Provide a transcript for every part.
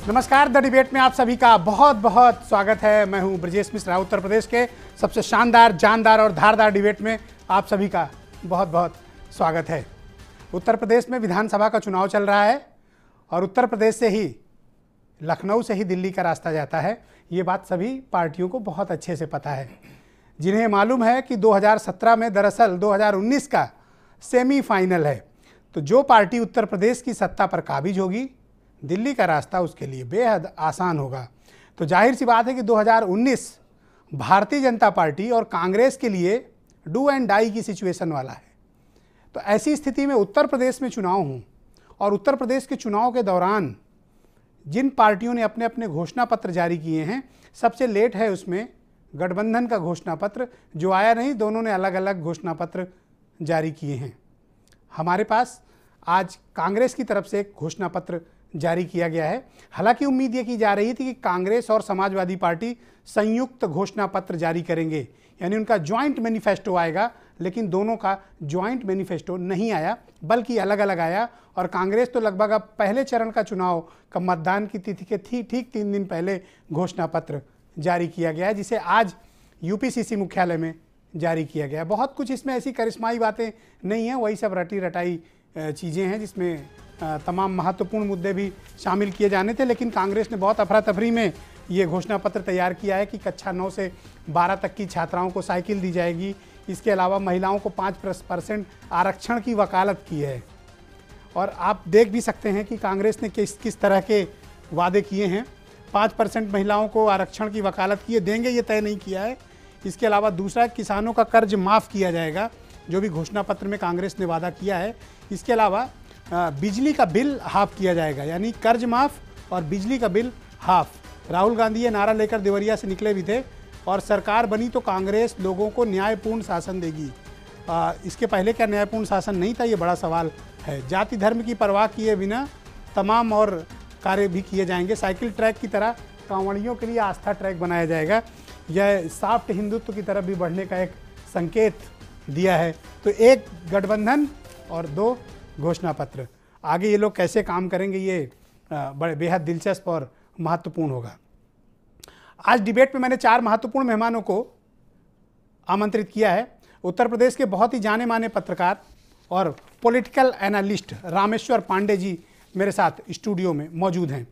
नमस्कार, the debate में आप सभी का बहुत बहुत स्वागत है। मैं हूं ब्रजेश मिश्रा। उत्तर प्रदेश के सबसे शानदार, जानदार और धारदार डिबेट में आप सभी का बहुत बहुत स्वागत है। उत्तर प्रदेश में विधानसभा का चुनाव चल रहा है और उत्तर प्रदेश से ही, लखनऊ से ही दिल्ली का रास्ता जाता है। ये बात सभी पार्टियों को बहुत अच्छे से पता है, जिन्हें मालूम है कि 2017 में दरअसल 2019 का सेमीफाइनल है। तो जो पार्टी उत्तर प्रदेश की सत्ता पर काबिज होगी, दिल्ली का रास्ता उसके लिए बेहद आसान होगा। तो जाहिर सी बात है कि 2019 भारतीय जनता पार्टी और कांग्रेस के लिए डू एंड डाई की सिचुएशन वाला है। तो ऐसी स्थिति में उत्तर प्रदेश में चुनाव हों और उत्तर प्रदेश के चुनाव के दौरान जिन पार्टियों ने अपने अपने घोषणा पत्र जारी किए हैं, सबसे लेट है उसमें गठबंधन का घोषणा पत्र, जो आया नहीं। दोनों ने अलग अलग घोषणा पत्र जारी किए हैं। हमारे पास आज कांग्रेस की तरफ से एक घोषणा पत्र जारी किया गया है। हालांकि उम्मीद ये की जा रही थी कि कांग्रेस और समाजवादी पार्टी संयुक्त घोषणा पत्र जारी करेंगे, यानी उनका ज्वाइंट मैनिफेस्टो आएगा, लेकिन दोनों का ज्वाइंट मैनिफेस्टो नहीं आया, बल्कि अलग अलग आया। और कांग्रेस तो लगभग अब पहले चरण का चुनाव का मतदान की तिथि के ठीक 3 दिन पहले घोषणा पत्र जारी किया गया है, जिसे आज यूपीसीसी मुख्यालय में जारी किया गया। बहुत कुछ इसमें ऐसी करिश्माई बातें नहीं हैं, वही सब रटी रटाई चीज़ें हैं, जिसमें तमाम महत्वपूर्ण मुद्दे भी शामिल किए जाने थे। लेकिन कांग्रेस ने बहुत अफरा तफरी में ये घोषणा पत्र तैयार किया है कि कक्षा 9 से 12 तक की छात्राओं को साइकिल दी जाएगी। इसके अलावा महिलाओं को 5% आरक्षण की वकालत की है। और आप देख भी सकते हैं कि कांग्रेस ने किस तरह के वादे किए हैं। 5% महिलाओं को आरक्षण की वकालत किए देंगे, ये तय नहीं किया है। इसके अलावा दूसरा, किसानों का कर्ज माफ़ किया जाएगा, जो भी घोषणा पत्र में कांग्रेस ने वादा किया है। इसके अलावा बिजली का बिल हाफ किया जाएगा, यानी कर्ज माफ और बिजली का बिल हाफ। राहुल गांधी ये नारा लेकर देवरिया से निकले भी थे। और सरकार बनी तो कांग्रेस लोगों को न्यायपूर्ण शासन देगी। इसके पहले क्या न्यायपूर्ण शासन नहीं था, ये बड़ा सवाल है। जाति धर्म की परवाह किए बिना तमाम और कार्य भी किए जाएंगे। साइकिल ट्रैक की तरह कांवड़ियों के लिए आस्था ट्रैक बनाया जाएगा। यह सॉफ्ट हिंदुत्व की तरफ भी बढ़ने का एक संकेत दिया है। तो एक गठबंधन और 2 घोषणा पत्र। आगे ये लोग कैसे काम करेंगे, ये बड़े बेहद दिलचस्प और महत्वपूर्ण होगा। आज डिबेट में मैंने 4 महत्वपूर्ण मेहमानों को आमंत्रित किया है। उत्तर प्रदेश के बहुत ही जाने माने पत्रकार और पॉलिटिकल एनालिस्ट रामेश्वर पांडे जी मेरे साथ स्टूडियो में मौजूद हैं।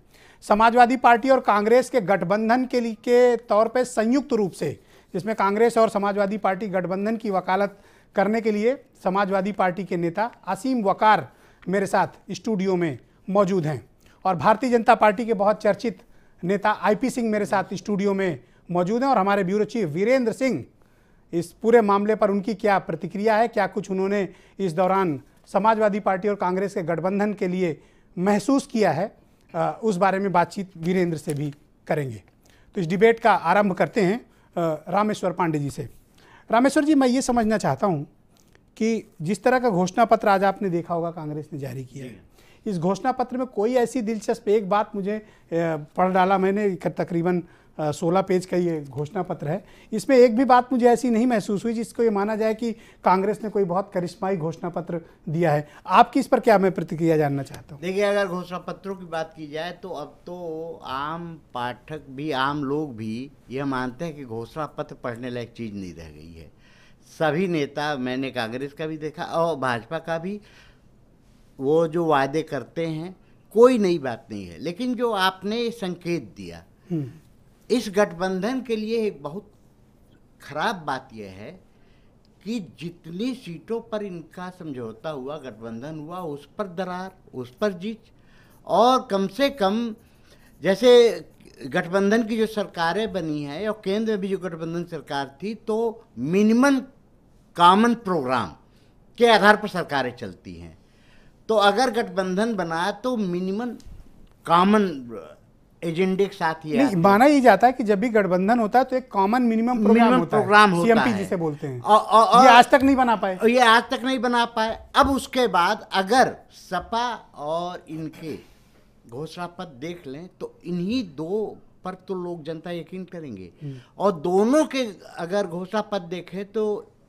समाजवादी पार्टी और कांग्रेस के गठबंधन के तौर पर संयुक्त रूप से, जिसमें कांग्रेस और समाजवादी पार्टी गठबंधन की वकालत करने के लिए समाजवादी पार्टी के नेता असीम वकार मेरे साथ स्टूडियो में मौजूद हैं। और भारतीय जनता पार्टी के बहुत चर्चित नेता आईपी सिंह मेरे साथ स्टूडियो में मौजूद हैं। और हमारे ब्यूरो चीफ वीरेंद्र सिंह, इस पूरे मामले पर उनकी क्या प्रतिक्रिया है, क्या कुछ उन्होंने इस दौरान समाजवादी पार्टी और कांग्रेस के गठबंधन के लिए महसूस किया है, उस बारे में बातचीत वीरेंद्र से भी करेंगे। तो इस डिबेट का आरंभ करते हैं रामेश्वर पांडे जी से। रामेश्वर जी, मैं ये समझना चाहता हूँ कि जिस तरह का घोषणा पत्र आज आपने देखा होगा कांग्रेस ने जारी किया है, इस घोषणा पत्र में कोई ऐसी दिलचस्प एक बात मुझे पढ़ डाला मैंने, तकरीबन 16 पेज का ये घोषणा पत्र है। इसमें एक भी बात मुझे ऐसी नहीं महसूस हुई जिसको ये माना जाए कि कांग्रेस ने कोई बहुत करिश्माई घोषणा पत्र दिया है। आपकी इस पर क्या मैं प्रतिक्रिया जानना चाहता हूँ। देखिए, अगर घोषणा पत्रों की बात की जाए तो अब तो आम पाठक भी, आम लोग भी यह मानते हैं कि घोषणा पत्र पढ़ने लायक चीज़ नहीं रह गई है। सभी नेता, मैंने कांग्रेस का भी देखा और भाजपा का भी, वो जो वादे करते हैं कोई नई बात नहीं है। लेकिन जो आपने संकेत दिया, इस गठबंधन के लिए एक बहुत खराब बात यह है कि जितनी सीटों पर इनका समझौता हुआ, गठबंधन हुआ, उस पर दरार, उस पर जीत। और कम से कम जैसे गठबंधन की जो सरकारें बनी हैं और केंद्र में भी जो गठबंधन सरकार थी, तो मिनिमम कॉमन प्रोग्राम के आधार पर सरकारें चलती हैं। तो अगर गठबंधन बना तो मिनिमम कॉमन एजेंडे के साथ ही नहीं, माना ही जाता है कि जब भी गठबंधन होता है तो एक कॉमन मिनिमम प्रोग्राम होता है, सीएमपी जिसे बोलते हैं। और ये आज तक नहीं बना पाए। ये आज तक नहीं बना पाए। अब उसके बाद अगर सपा और इनके घोषणा पत्र देख लें तो इन्हीं 2 पर तो लोग, जनता यकीन करेंगे। और दोनों के अगर घोषणा पत्र देखें तो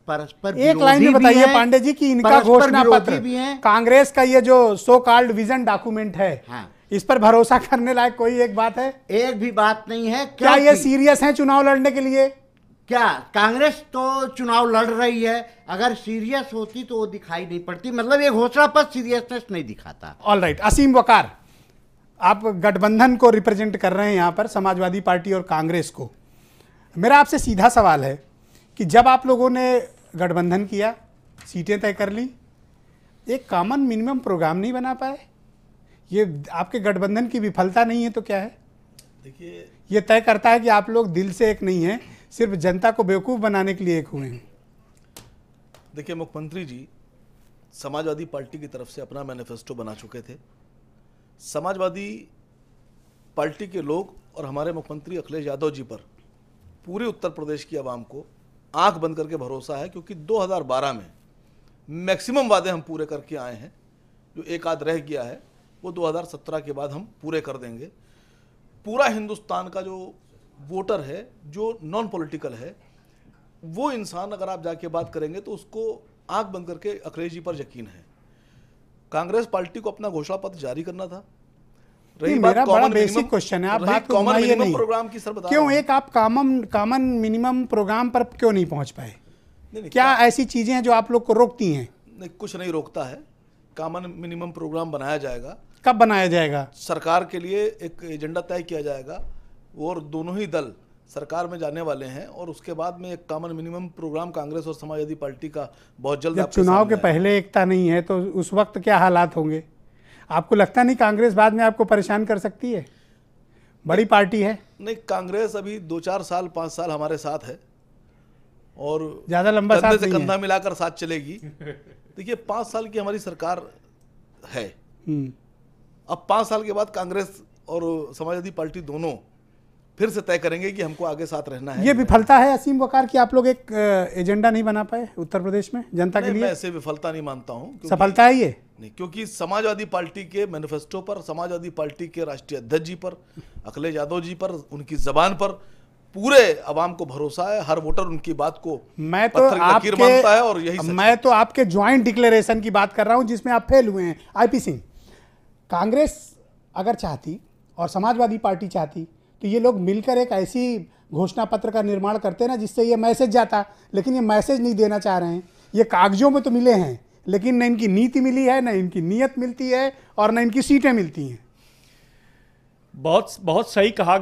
परस्पर एक लाइन में बताइए पांडे जी कि इनका घोषणा पत्र, कांग्रेस का ये जो सो कॉल्ड विजन डॉक्यूमेंट है, हाँ, इस पर भरोसा करने लायक कोई एक बात है? एक भी बात नहीं है। क्या ये सीरियस हैं चुनाव लड़ने के लिए? क्या कांग्रेस तो चुनाव लड़ रही है, अगर सीरियस होती तो वो दिखाई नहीं पड़ती। मतलब ये घोषणा पर सीरियसनेस नहीं दिखाता। ऑल राइट, असीम वकार, आप गठबंधन को रिप्रेजेंट कर रहे हैं यहाँ पर, समाजवादी पार्टी और कांग्रेस को। मेरा आपसे सीधा सवाल है कि जब आप लोगों ने गठबंधन किया, सीटें तय कर ली, एक कॉमन मिनिमम प्रोग्राम नहीं बना पाए? ये आपके गठबंधन की विफलता नहीं है तो क्या है? देखिए, ये तय करता है कि आप लोग दिल से एक नहीं हैं, सिर्फ जनता को बेवकूफ़ बनाने के लिए एक हुए हैं। देखिए मुख्यमंत्री जी समाजवादी पार्टी की तरफ से अपना मैनिफेस्टो बना चुके थे। समाजवादी पार्टी के लोग और हमारे मुख्यमंत्री अखिलेश यादव जी पर पूरे उत्तर प्रदेश की आवाम को आंख बंद करके भरोसा है, क्योंकि 2012 में मैक्सिमम वादे हम पूरे करके आए हैं। जो एक आध रह गया है वो 2017 के बाद हम पूरे कर देंगे। पूरा हिंदुस्तान का जो वोटर है, जो नॉन पॉलिटिकल है, वो इंसान अगर आप जाके बात करेंगे तो उसको आंख बंद करके अखिलेश जी पर यकीन है। कांग्रेस पार्टी को अपना घोषणा पत्र जारी करना था। मेरा बड़ा बेसिक क्वेश्चन है, आप बात को घुमाइए नहीं। प्रोग्राम की सर बता क्यों एक आप कॉमन मिनिमम प्रोग्राम पर क्यों नहीं पहुंच पाए? क्या ऐसी चीजें हैं जो आप लोग को रोकती हैं? नहीं, कुछ नहीं रोकता है। कॉमन मिनिमम प्रोग्राम बनाया जाएगा। कब बनाया जाएगा? सरकार के लिए एक एजेंडा तय किया जाएगा और दोनों ही दल सरकार में जाने वाले हैं, और उसके बाद में एक कॉमन मिनिमम प्रोग्राम कांग्रेस और समाजवादी पार्टी का बहुत जल्द। जब चुनाव के पहले एकता नहीं है तो उस वक्त क्या हालात होंगे? आपको लगता नहीं कांग्रेस बाद में आपको परेशान कर सकती है? बड़ी पार्टी है। नहीं, कांग्रेस अभी 2-4 साल 5 साल हमारे साथ है और ज्यादा लंबा साथ से कंधा मिलाकर साथ चलेगी। देखिए 5 साल की हमारी सरकार है। अब 5 साल के बाद कांग्रेस और समाजवादी पार्टी दोनों फिर से तय करेंगे कि हमको आगे साथ रहना है। ये विफलता है असीम वकार कि आप लोग एक एजेंडा नहीं बना पाए उत्तर प्रदेश में जनता के लिए? मैं ऐसे विफलता नहीं मानता हूं। सफलता है ये? नहीं, क्योंकि समाजवादी पार्टी के मैनिफेस्टो पर, समाजवादी पार्टी के राष्ट्रीय अध्यक्ष जी पर, अखिलेश यादव जी पर, उनकी जबान पर पूरे अवाम को भरोसा है। हर वोटर उनकी बात को पत्थर की मानता है, और यही मैं तो आपके ज्वाइंट डिक्लेरेशन की बात कर रहा हूं जिसमें आप फेल हुए हैं। आईपी सिंह, कांग्रेस अगर चाहती और समाजवादी पार्टी चाहती तो ये लोग मिलकर एक ऐसी घोषणा पत्र का निर्माण करते ना जिससे ये मैसेज जाता, लेकिन ये मैसेज नहीं देना चाह रहे हैं। ये कागजों में तो मिले हैं, लेकिन न इनकी नीति मिली है, न इनकी नीयत मिलती है, और न इनकी सीटें मिलती हैं। बहुत सही कहा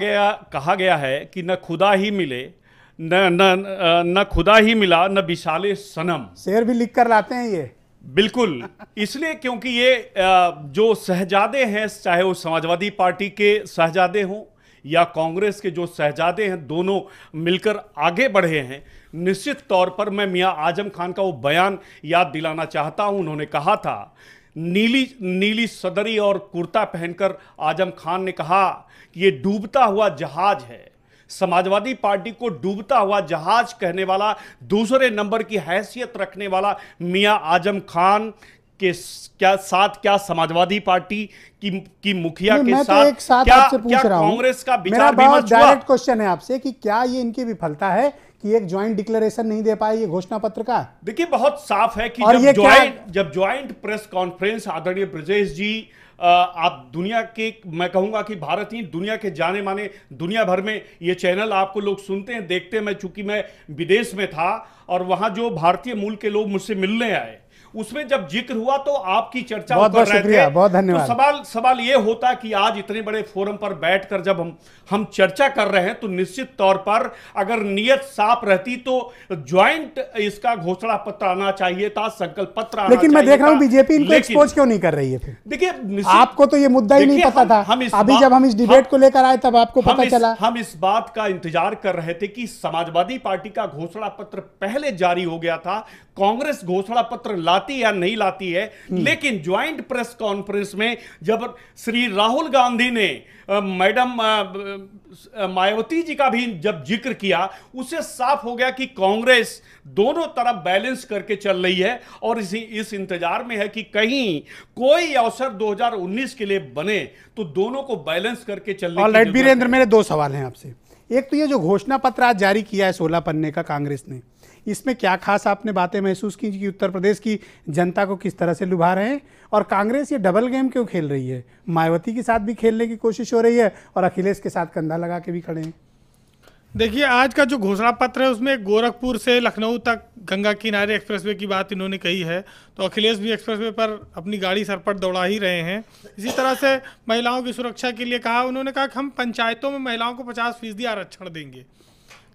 गया है कि न खुदा ही मिले, न खुदा ही मिला, न विशाले सनम। शेर भी लिख कर लाते हैं ये। बिल्कुल, इसलिए क्योंकि ये जो शहजादे हैं, चाहे वो समाजवादी पार्टी के शहजादे हों या कांग्रेस के जो शहजादे हैं, दोनों मिलकर आगे बढ़े हैं। निश्चित तौर पर मैं मियां आजम खान का वो बयान याद दिलाना चाहता हूं। उन्होंने कहा था, नीली सदरी और कुर्ता पहनकर आजम खान ने कहा कि ये डूबता हुआ जहाज है। समाजवादी पार्टी को डूबता हुआ जहाज कहने वाला, दूसरे नंबर की हैसियत रखने वाला मियां आजम खान के क्या समाजवादी पार्टी की मुखिया के साथ क्या कांग्रेस का विचार विमर्श हुआ? डायरेक्ट क्वेश्चन है आपसे कि क्या ये इनकी विफलता है कि एक ज्वाइंट डिक्लेरेशन नहीं दे पाए ये घोषणा पत्र का? देखिए बहुत साफ है कि जब ज्वाइंट प्रेस कॉन्फ्रेंस आदरणीय ब्रजेश जी, आप दुनिया के, मैं कहूंगा कि भारत ही दुनिया के जाने माने, दुनिया भर में ये चैनल आपको लोग सुनते हैं, देखते हैं। मैं चूंकि मैं विदेश में था और वहां जो भारतीय मूल के लोग मुझसे मिलने आए, उसमें जब जिक्र हुआ तो आपकी चर्चा कर रहे थे। बहुत धन्यवाद। तो सवाल ये होता कि आज इतने बड़े फोरम पर बैठकर जब हम चर्चा कर रहे हैं तो निश्चित तौर पर अगर नियत साफ रहती तो ज्वाइंट इसका घोषणा पत्र आना चाहिए था, संकल्प पत्र आना चाहिए था। लेकिन मैं देख रहा हूं बीजेपी इनको एक्सपोज क्यों नहीं कर रही है? फिर देखिए, आपको तो ये मुद्दा ही नहीं पता था। अभी जब हम इस डिबेट को लेकर आए तब आपको पता चला। हम इस बात का इंतजार कर रहे थे कि समाजवादी पार्टी का घोषणा पत्र पहले जारी हो गया था, कांग्रेस घोषणा पत्र लाती या नहीं लाती है। लेकिन ज्वाइंट प्रेस कॉन्फ्रेंस में जब श्री राहुल गांधी ने मैडम मायावती जी का भी जब जिक्र किया, उससे साफ हो गया कि कांग्रेस दोनों तरफ बैलेंस करके चल रही है और इस इंतजार में है कि कहीं कोई अवसर 2019 के लिए बने तो दोनों को बैलेंस करके चलने की जरूरत है। वीरेंद्र, मेरे दो सवाल हैं आपसे। एक तो ये जो घोषणा पत्र आज जारी किया है 16 पन्ने का कांग्रेस ने, इसमें क्या खास आपने बातें महसूस की कि उत्तर प्रदेश की जनता को किस तरह से लुभा रहे हैं, और कांग्रेस ये डबल गेम क्यों खेल रही है? मायावती के साथ भी खेलने की कोशिश हो रही है और अखिलेश के साथ कंधा लगा के भी खड़े हैं। देखिए, आज का जो घोषणा पत्र है उसमें गोरखपुर से लखनऊ तक गंगा किनारे एक्सप्रेसवे की बात इन्होंने कही है, तो अखिलेश भी एक्सप्रेसवे पर अपनी गाड़ी सरपट दौड़ा ही रहे हैं। इसी तरह से महिलाओं की सुरक्षा के लिए कहा, उन्होंने कहा कि हम पंचायतों में महिलाओं को 50% आरक्षण देंगे।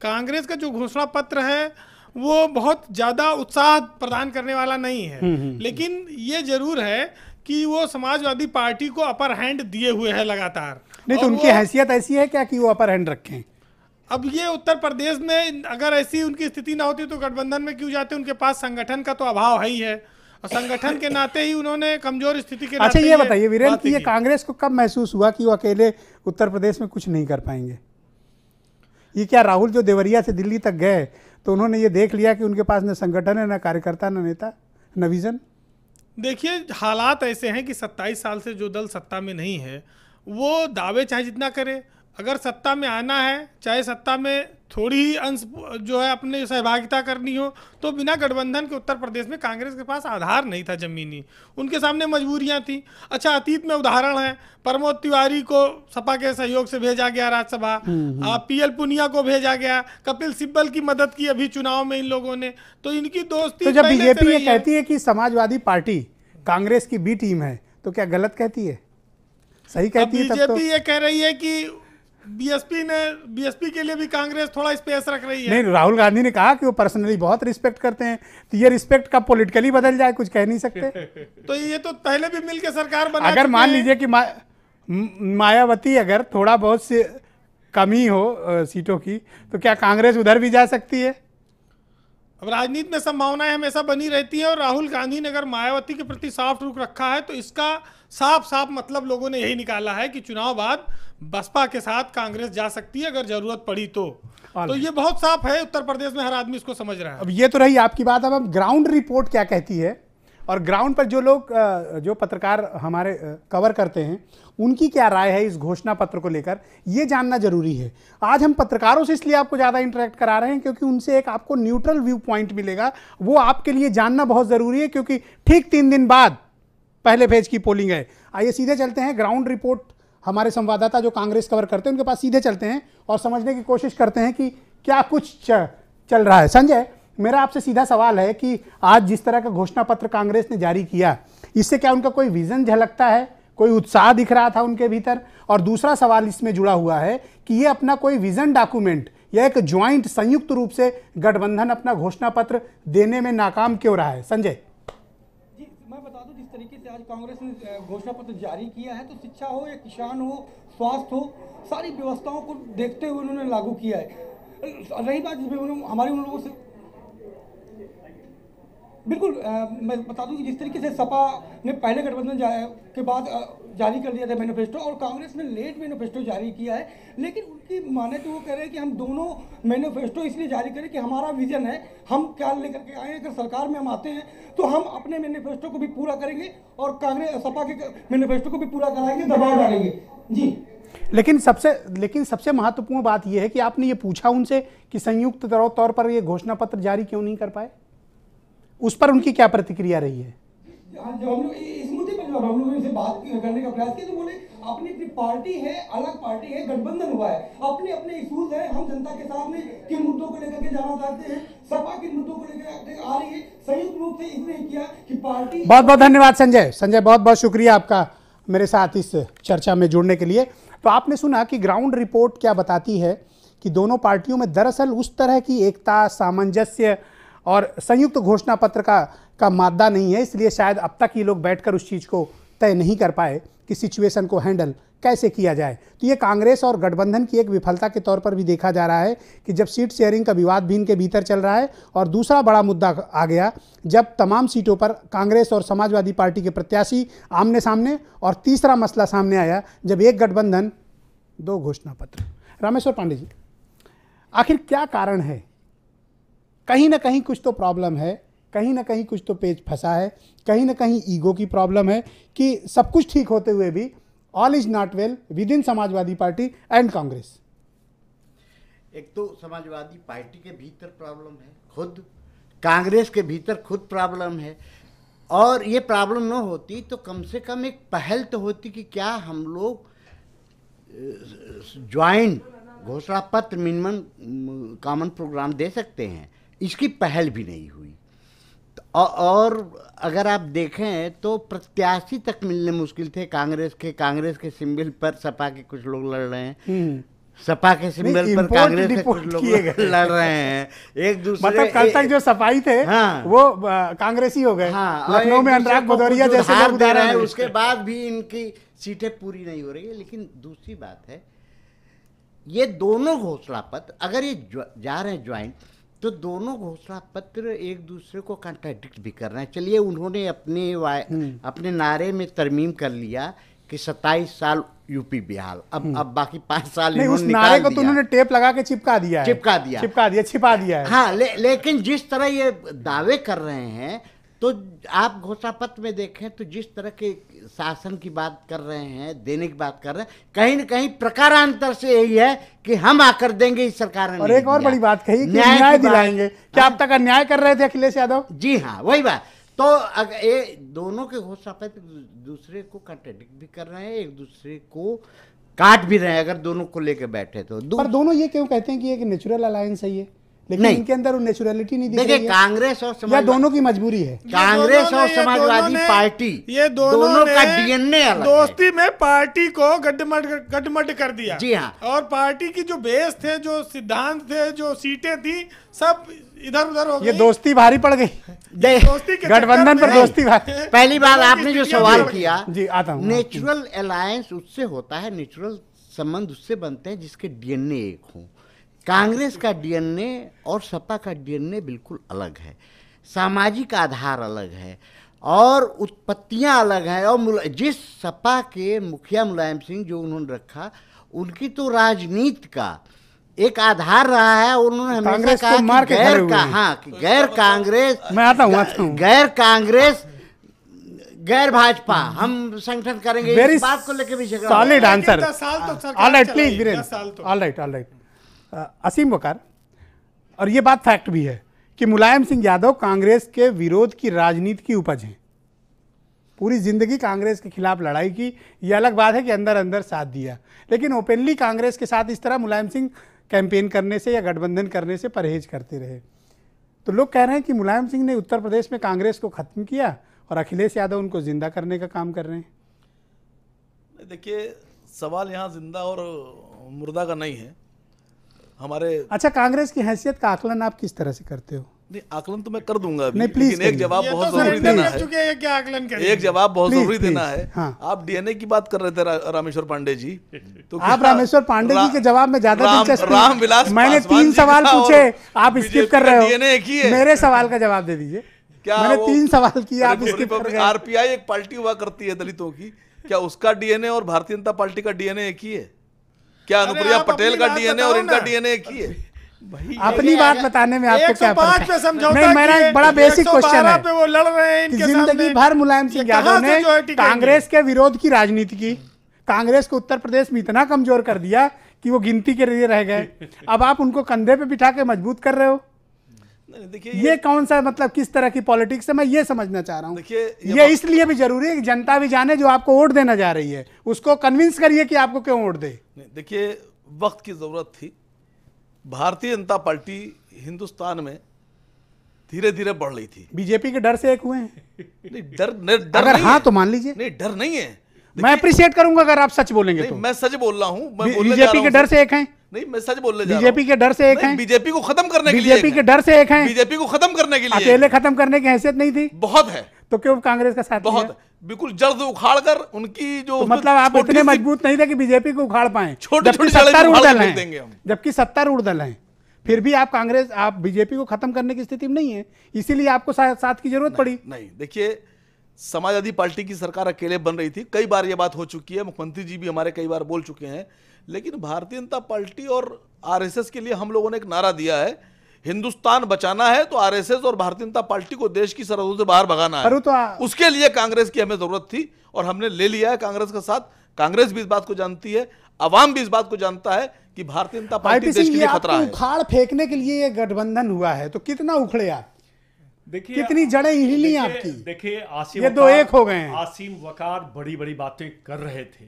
कांग्रेस का जो घोषणा पत्र है वो बहुत ज़्यादा उत्साह प्रदान करने वाला नहीं है, लेकिन ये जरूर है कि वो समाजवादी पार्टी को अपर हैंड दिए हुए है लगातार। नहीं तो उनकी हैसियत ऐसी है क्या कि वो अपर हैंड रखें? अब ये उत्तर प्रदेश में अगर ऐसी उनकी स्थिति ना होती तो गठबंधन में क्यों जाते? उनके पास संगठन का तो अभाव है ही है, और संगठन के नाते ही उन्होंने कमजोर स्थिति के अच्छा, नाते ये बताइए वीरेंद्र कि ये की। कांग्रेस को कब महसूस हुआ कि वो अकेले उत्तर प्रदेश में कुछ नहीं कर पाएंगे? ये क्या राहुल जो देवरिया से दिल्ली तक गए तो उन्होंने ये देख लिया कि उनके पास न संगठन है, न कार्यकर्ता, न नेता, न विजन? देखिए, हालात ऐसे हैं कि 27 साल से जो दल सत्ता में नहीं है वो दावे चाहे जितना करे, अगर सत्ता में आना है, चाहे सत्ता में थोड़ी ही अंश जो है अपने सहभागिता करनी हो, तो बिना गठबंधन के उत्तर प्रदेश में कांग्रेस के पास आधार नहीं था जमीनी, उनके सामने मजबूरियां थी। अच्छा, अतीत में उदाहरण है, प्रमोद तिवारी को सपा के सहयोग से भेजा गया राज्यसभा, पीएल पुनिया को भेजा गया, कपिल सिब्बल की मदद की अभी चुनाव में इन लोगों ने, तो इनकी दोस्ती तो जब पहले से बीजेपी ये रही है। कहती है कि समाजवादी पार्टी कांग्रेस की बी टीम है, तो क्या गलत कहती है? सही कहती है? तब तो बीजेपी ये कह रही है कि बीएसपी के लिए भी कांग्रेस थोड़ा स्पेस रख रही है। नहीं, राहुल गांधी ने कहा कि वो पर्सनली बहुत रिस्पेक्ट करते हैं, तो ये रिस्पेक्ट कब पॉलिटिकली बदल जाए कुछ कह नहीं सकते। तो ये तो पहले भी मिलकर सरकार बना अगर चुके मान हैं। लीजिए कि मायावती अगर थोड़ा बहुत से कमी हो सीटों की, तो क्या कांग्रेस उधर भी जा सकती है? अब राजनीति में संभावनाएं हमेशा बनी रहती हैं, और राहुल गांधी ने अगर मायावती के प्रति साफ रुख रखा है तो इसका साफ साफ मतलब लोगों ने यही निकाला है कि चुनाव बाद बसपा के साथ कांग्रेस जा सकती है अगर जरूरत पड़ी तो ये बहुत साफ है, उत्तर प्रदेश में हर आदमी इसको समझ रहा है। अब ये तो रही आपकी बात, अब ग्राउंड रिपोर्ट क्या कहती है, और ग्राउंड पर जो लोग जो पत्रकार हमारे कवर करते हैं उनकी क्या राय है इस घोषणा पत्र को लेकर, ये जानना जरूरी है। आज हम पत्रकारों से इसलिए आपको ज़्यादा इंटरेक्ट करा रहे हैं क्योंकि उनसे एक आपको न्यूट्रल व्यू पॉइंट मिलेगा, वो आपके लिए जानना बहुत ज़रूरी है, क्योंकि ठीक 3 दिन बाद पहले फेज की पोलिंग है। आइए सीधे चलते हैं, ग्राउंड रिपोर्ट हमारे संवाददाता जो कांग्रेस कवर करते हैं उनके पास सीधे चलते हैं और समझने की कोशिश करते हैं कि क्या कुछ चल रहा है। संजय, मेरा आपसे सीधा सवाल है कि आज जिस तरह का घोषणा पत्र कांग्रेस ने जारी किया, इससे क्या उनका कोई विजन झलकता है, कोई उत्साह दिख रहा था उनके भीतर? और दूसरा सवाल इसमें जुड़ा हुआ है कि ये अपना कोई विजन डॉक्यूमेंट या एक ज्वाइंट संयुक्त रूप से गठबंधन अपना घोषणा पत्र देने में नाकाम क्यों रहा है? संजय जी, मैं बता दूं, जिस तरीके से आज कांग्रेस ने घोषणा पत्र जारी किया है, तो शिक्षा हो या किसान हो, स्वास्थ्य हो, सारी व्यवस्थाओं को देखते हुए उन्होंने लागू किया है। रही बात हमारे उन लोगों से बिल्कुल मैं बता दूं कि जिस तरीके से सपा ने पहले गठबंधन के बाद जारी कर दिया था मैनिफेस्टो, और कांग्रेस ने लेट मैनिफेस्टो जारी किया है, लेकिन उनकी माने तो वो कह रहे हैं कि हम दोनों मैनिफेस्टो इसलिए जारी करें कि हमारा विजन है, हम क्या लेकर के आए, अगर सरकार में हम आते हैं तो हम अपने मैनिफेस्टो को भी पूरा करेंगे और कांग्रेस सपा के मैनिफेस्टो को भी पूरा कराएंगे, दबाव डालेंगे। जी, लेकिन सबसे महत्वपूर्ण बात यह है कि आपने ये पूछा उनसे कि संयुक्त तौर पर ये घोषणा पत्र जारी क्यों नहीं कर पाए? उस पर उनकी क्या प्रतिक्रिया रही है? जब हम लोग इस मुद्दे पर जब हम लोगों से बात करने का प्रयास किया तो बोले अपनी अपनी पार्टी है, अलग पार्टी है, गठबंधन हुआ है, अपने अपने इशूज है, हम जनता के सामने किन मुद्दों को लेकर के जाना चाहते हैं, सपा किन मुद्दों को लेकर आ रही है, संयुक्त रूप से इसने किया कि पार्टी। बहुत बहुत धन्यवाद संजय, बहुत बहुत शुक्रिया आपका मेरे साथ इस चर्चा में जुड़ने के लिए। तो आपने सुना कि ग्राउंड रिपोर्ट क्या बताती है कि दोनों पार्टियों में दरअसल उस तरह की एकता, सामंजस्य और संयुक्त घोषणा पत्र का मादा नहीं है, इसलिए शायद अब तक ये लोग बैठकर उस चीज़ को तय नहीं कर पाए कि सिचुएशन को हैंडल कैसे किया जाए। तो ये कांग्रेस और गठबंधन की एक विफलता के तौर पर भी देखा जा रहा है कि जब सीट शेयरिंग का विवाद भी इनके भीतर चल रहा है, और दूसरा बड़ा मुद्दा आ गया जब तमाम सीटों पर कांग्रेस और समाजवादी पार्टी के प्रत्याशी आमने सामने, और तीसरा मसला सामने आया जब एक गठबंधन दो घोषणा पत्र। रामेश्वर पांडे जी, आखिर क्या कारण है? कहीं ना कहीं कुछ तो प्रॉब्लम है, कहीं ना कहीं कुछ तो पेच फंसा है, कहीं ना कहीं ईगो की प्रॉब्लम है कि सब कुछ ठीक होते हुए भी all is not well with in Samajwadi party and Congress. एक तो समाजवादी पार्टी के भीतर प्रॉब्लम है खुद, कांग्रेस के भीतर खुद प्रॉब्लम है, और ये प्रॉब्लम न होती तो कम से कम एक पहल तो होती कि क्या हम लोग ज्वाइंट घोषणा पत्र मिनिमम कॉमन प्रोग्राम दे सकते हैं। इसकी पहल भी नहीं हुई। और अगर आप देखें तो प्रत्याशी तक मिलने मुश्किल थे कांग्रेस के सिंबल पर सपा के कुछ लोग लड़ रहे हैं, सपा के सिंबल पर कांग्रेस के कुछ लोग लड़ रहे हैं, एक दूसरे मतलब कल तक जो सपाई थे वो कांग्रेसी हो गए। लखनऊ में अनुराग भदौरिया जैसे लोग दे रहे हैं, उसके बाद भी इनकी सीटें पूरी नहीं हो रही है। लेकिन दूसरी बात है, ये दोनों घोषणा पत्र अगर ये जा रहे हैं ज्वाइंट, तो दोनों घोषणा पत्र एक दूसरे को कॉन्ट्राडिक्ट भी कर रहे हैं। चलिए उन्होंने अपने नारे में तरमीम कर लिया कि 27 साल यूपी बिहार, अब बाकी 5 साल नहीं, उस नारे को तो उन्होंने टेप लगा के छिपा दिया, छिपा दिया है। हाँ, लेकिन जिस तरह ये दावे कर रहे हैं, तो आप घोषणा पत्र में देखें तो जिस तरह के शासन की बात कर रहे हैं, देने की बात कर रहे हैं, कहीं न कहीं प्रकारांतर से यही है कि हम आकर देंगे इस सरकार ने। और एक और बड़ी बात कही कि न्याय दिलाएंगे। क्या अब तक अन्याय कर रहे थे अखिलेश यादव? जी हाँ, वही बात। तो अगर ये दोनों के घोषणा पत्र दूसरे को कॉन्ट्रडिक्ट भी कर रहे हैं, एक दूसरे को काट भी रहे हैं अगर दोनों को लेकर बैठे तो। पर दोनों ये क्यों कहते हैं कि एक नेचुरल अलायंस है ये, लेकिन इनके अंदर वो नेचुरलिटी नहीं दिख रही है। देखिए, कांग्रेस और समाजवादी दोनों की मजबूरी है। कांग्रेस और समाजवादी पार्टी ये दोनों का डीएनए अलग है। दोस्ती में पार्टी को गड्ढमड कर दिया। जी हाँ। और पार्टी की जो बेस थे, जो सिद्धांत थे, जो सीटें थी, सब इधर उधर हो गई। ये दोस्ती भारी पड़ गई, गठबंधन पर दोस्ती भारी। पहली बात आपने जो सवाल किया, जी आता हूँ। नेचुरल अलायंस उससे होता है, नेचुरल संबंध उससे बनते हैं जिसके डीएनए एक हो। कांग्रेस का डीएनए और सपा का डीएनए बिल्कुल अलग है, सामाजिक आधार अलग है और उत्पत्तियां अलग हैं। और जिस सपा के मुखिया मुलायम सिंह जो उन्होंने रखा, उनकी तो राजनीति का एक आधार रहा है। उन्होंने हमेशा कहा कि गैर कांग्रेस, मैं आता हूँ, गैर कांग्रेस गैर भाजपा हम संगठन करेंगे, इस बात को लेकर भी झगड़ा। Solid answer. All right, please Virendra. All right. Aseem Waqar, और ये बात फैक्ट भी है कि मुलायम सिंह यादव कांग्रेस के विरोध की राजनीति की उपज हैं। पूरी जिंदगी कांग्रेस के खिलाफ लड़ाई की। ये अलग बात है कि अंदर अंदर साथ दिया, लेकिन ओपनली कांग्रेस के साथ इस तरह मुलायम सिंह कैंपेन करने से या गठबंधन करने से परहेज करते रहे। तो लोग कह रहे हैं कि मुलायम सिंह ने उत्तर प्रदेश में कांग्रेस को खत्म किया और अखिलेश यादव उनको जिंदा करने का काम कर रहे हैं। देखिए, सवाल यहाँ जिंदा और मुर्दा का नहीं है हमारे। अच्छा, कांग्रेस की हैसियत का आकलन आप किस तरह से करते हो? नहीं, आकलन तो मैं कर दूंगा अभी, नहीं, प्लीज लेकिन एक जवाब बहुत जरूरी देना है। एक जवाब बहुत जरूरी देना है। हाँ। आप डीएनए की बात कर रहे थे रामेश्वर पांडे जी, तो आप रामेश्वर पांडे जी के जवाब में ज्यादा दिलचस्पी, रामविलास मैंने 3 सवाल पूछे, आप स्किप कर रहे हो। डीएनए एक ही है, मेरे सवाल का जवाब दे दीजिए। क्या मैंने 3 सवाल किए, आप स्किप कर रहे हैं। आरपीआई एक पार्टी हुआ करती है दलितों की, क्या उसका डीएनए और भारतीय जनता पार्टी का डीएनए एक ही है? क्या अनुप्रिया पटेल का डीएनए और इनका डीएनए एक ही है? अपनी बात बताने में आपको क्या फर्क है? नहीं, मेरा एक बड़ा बेसिक क्वेश्चन है वो लड़ रहे हैं कि जिंदगी भर मुलायम सिंह यादव ने कांग्रेस के विरोध की राजनीति की, कांग्रेस को उत्तर प्रदेश में इतना कमजोर कर दिया कि वो गिनती के लिए रह गए। अब आप उनको कंधे पे बिठा के मजबूत कर रहे हो। देखिए, ये कौन सा, मतलब किस तरह की पॉलिटिक्स है, मैं ये समझना चाह रहा हूँ। देखिए, ये इसलिए भी जरूरी है कि जनता भी जाने जो आपको वोट देना जा रही है, उसको कन्विंस करिए कि आपको क्यों वोट दे। देखिए, वक्त की जरूरत थी। भारतीय जनता पार्टी हिंदुस्तान में धीरे धीरे बढ़ रही थी। बीजेपी के डर से एक हुए हैं? नहीं, डर अगर हाँ तो मान लीजिए। नहीं, डर नहीं है। मैं अप्रिशिएट करूंगा अगर आप सच बोलेंगे तो। मैं सच बोल रहा हूँ। बीजेपी के डर से एक हैं? नहीं, मैं सच बोलने जा रहा हूं। बीजेपी के डर से एक हैं? बीजेपी को खत्म करने के लिए। बीजेपी के डर से एक हैं? बीजेपी को खत्म करने के लिए। अकेले खत्म करने की हैसियत नहीं थी? बहुत है। तो क्यों कांग्रेस का साथ दिया? बहुत, बिल्कुल जड़ से उखाड़ कर उनकी जो, तो मतलब आप इतने मजबूत नहीं थे कि बीजेपी को उखाड़ पाए, जबकि सत्तारूढ़ दल हैं, फिर भी आप कांग्रेस, आप बीजेपी को खत्म करने की स्थिति में नहीं है, इसीलिए आपको साथ की जरूरत पड़ी। नहीं, देखिए, समाजवादी पार्टी की सरकार अकेले बन रही थी, कई बार ये बात हो चुकी है, मुख्यमंत्री जी भी हमारे कई बार बोल चुके हैं। लेकिन भारतीय जनता पार्टी और आरएसएस के लिए हम लोगों ने एक नारा दिया है, हिंदुस्तान बचाना है तो आरएसएस और भारतीय जनता पार्टी को देश की सरहदों से बाहर भगाना है। तो उसके लिए कांग्रेस की हमें जरूरत थी और हमने ले लिया है कांग्रेस का साथ। कांग्रेस भी इस बात को जानती है, अवाम भी इस बात को जानता है कि भारतीय जनता पार्टी देश के लिए खतरा है। उखाड़ फेंकने के लिए ये गठबंधन हुआ है, तो कितना उखड़े आप? देखिए कितनी जड़ें हिली देखिए- आपकी। देखिए आसिम ये दो वकार- एक हो गए हैं। आसिम वकार बड़ी बड़ी बातें कर रहे थे,